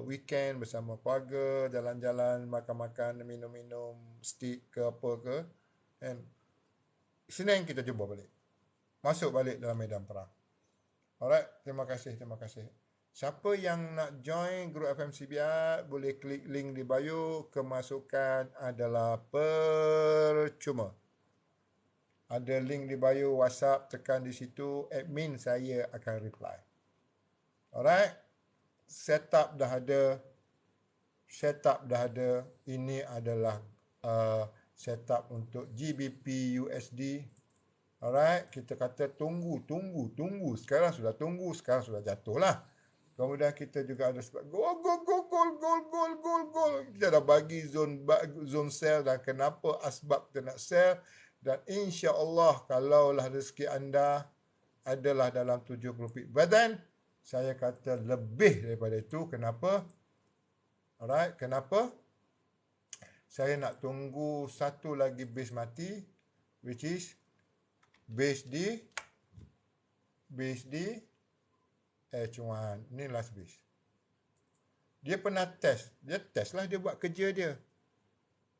weekend bersama keluarga, jalan-jalan, makan-makan, minum-minum, stick ke apa ke. And Senin kita jumpa balik. Masuk balik dalam medan perang. Alright, terima kasih. Siapa yang nak join grup FMCBR boleh klik link di bio. Kemasukan adalah percuma. Ada link di bio WhatsApp, tekan di situ, admin saya akan reply. Alright. Setup dah ada. Ini adalah setup untuk GBP USD. Alright, kita kata tunggu. Sekarang sudah tunggu, sekarang sudah jatuh lah. Kemudian kita juga ada sebab gol. Kita dah bagi zone sell dan kenapa asbab kita nak sell. Dan insya-Allah kalaulah rezeki anda adalah dalam 70 pip badan, saya kata lebih daripada itu. Kenapa? Alright, kenapa? Saya nak tunggu satu lagi base mati, which is base D cuan. Ni last base. Dia pernah test. Dia test lah, dia buat kerja dia.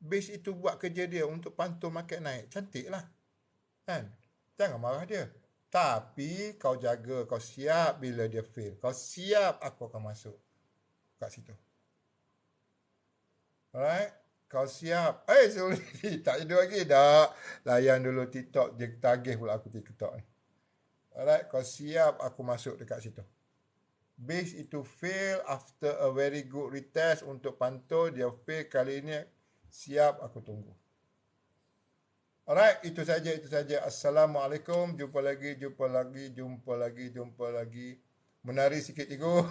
Base itu buat kerja dia untuk pantau market naik. Cantik lah. Kan? Jangan marah dia. Tapi kau jaga, kau siap bila dia fail. Kau siap aku akan masuk kat situ. Alright? Kau siap. Sorry. Tak tidur lagi. Tak. Layan dulu TikTok. Dia tagih pula aku TikTok ni. Alright? Kau siap aku masuk dekat situ. Base itu fail after a very good retest untuk pantau. Dia fail kali ini. Siap aku tunggu. Alright, itu saja. Assalamualaikum. Jumpa lagi. Menari sikit cikgu.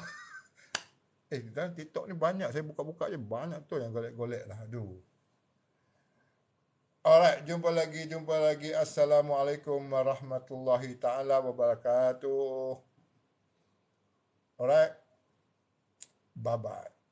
Dalam TikTok ni banyak. Saya buka-buka je. Banyak tu yang golek-golek lah. Aduh. Alright, jumpa lagi. Assalamualaikum warahmatullahi ta'ala wabarakatuh. Alright. Bye-bye.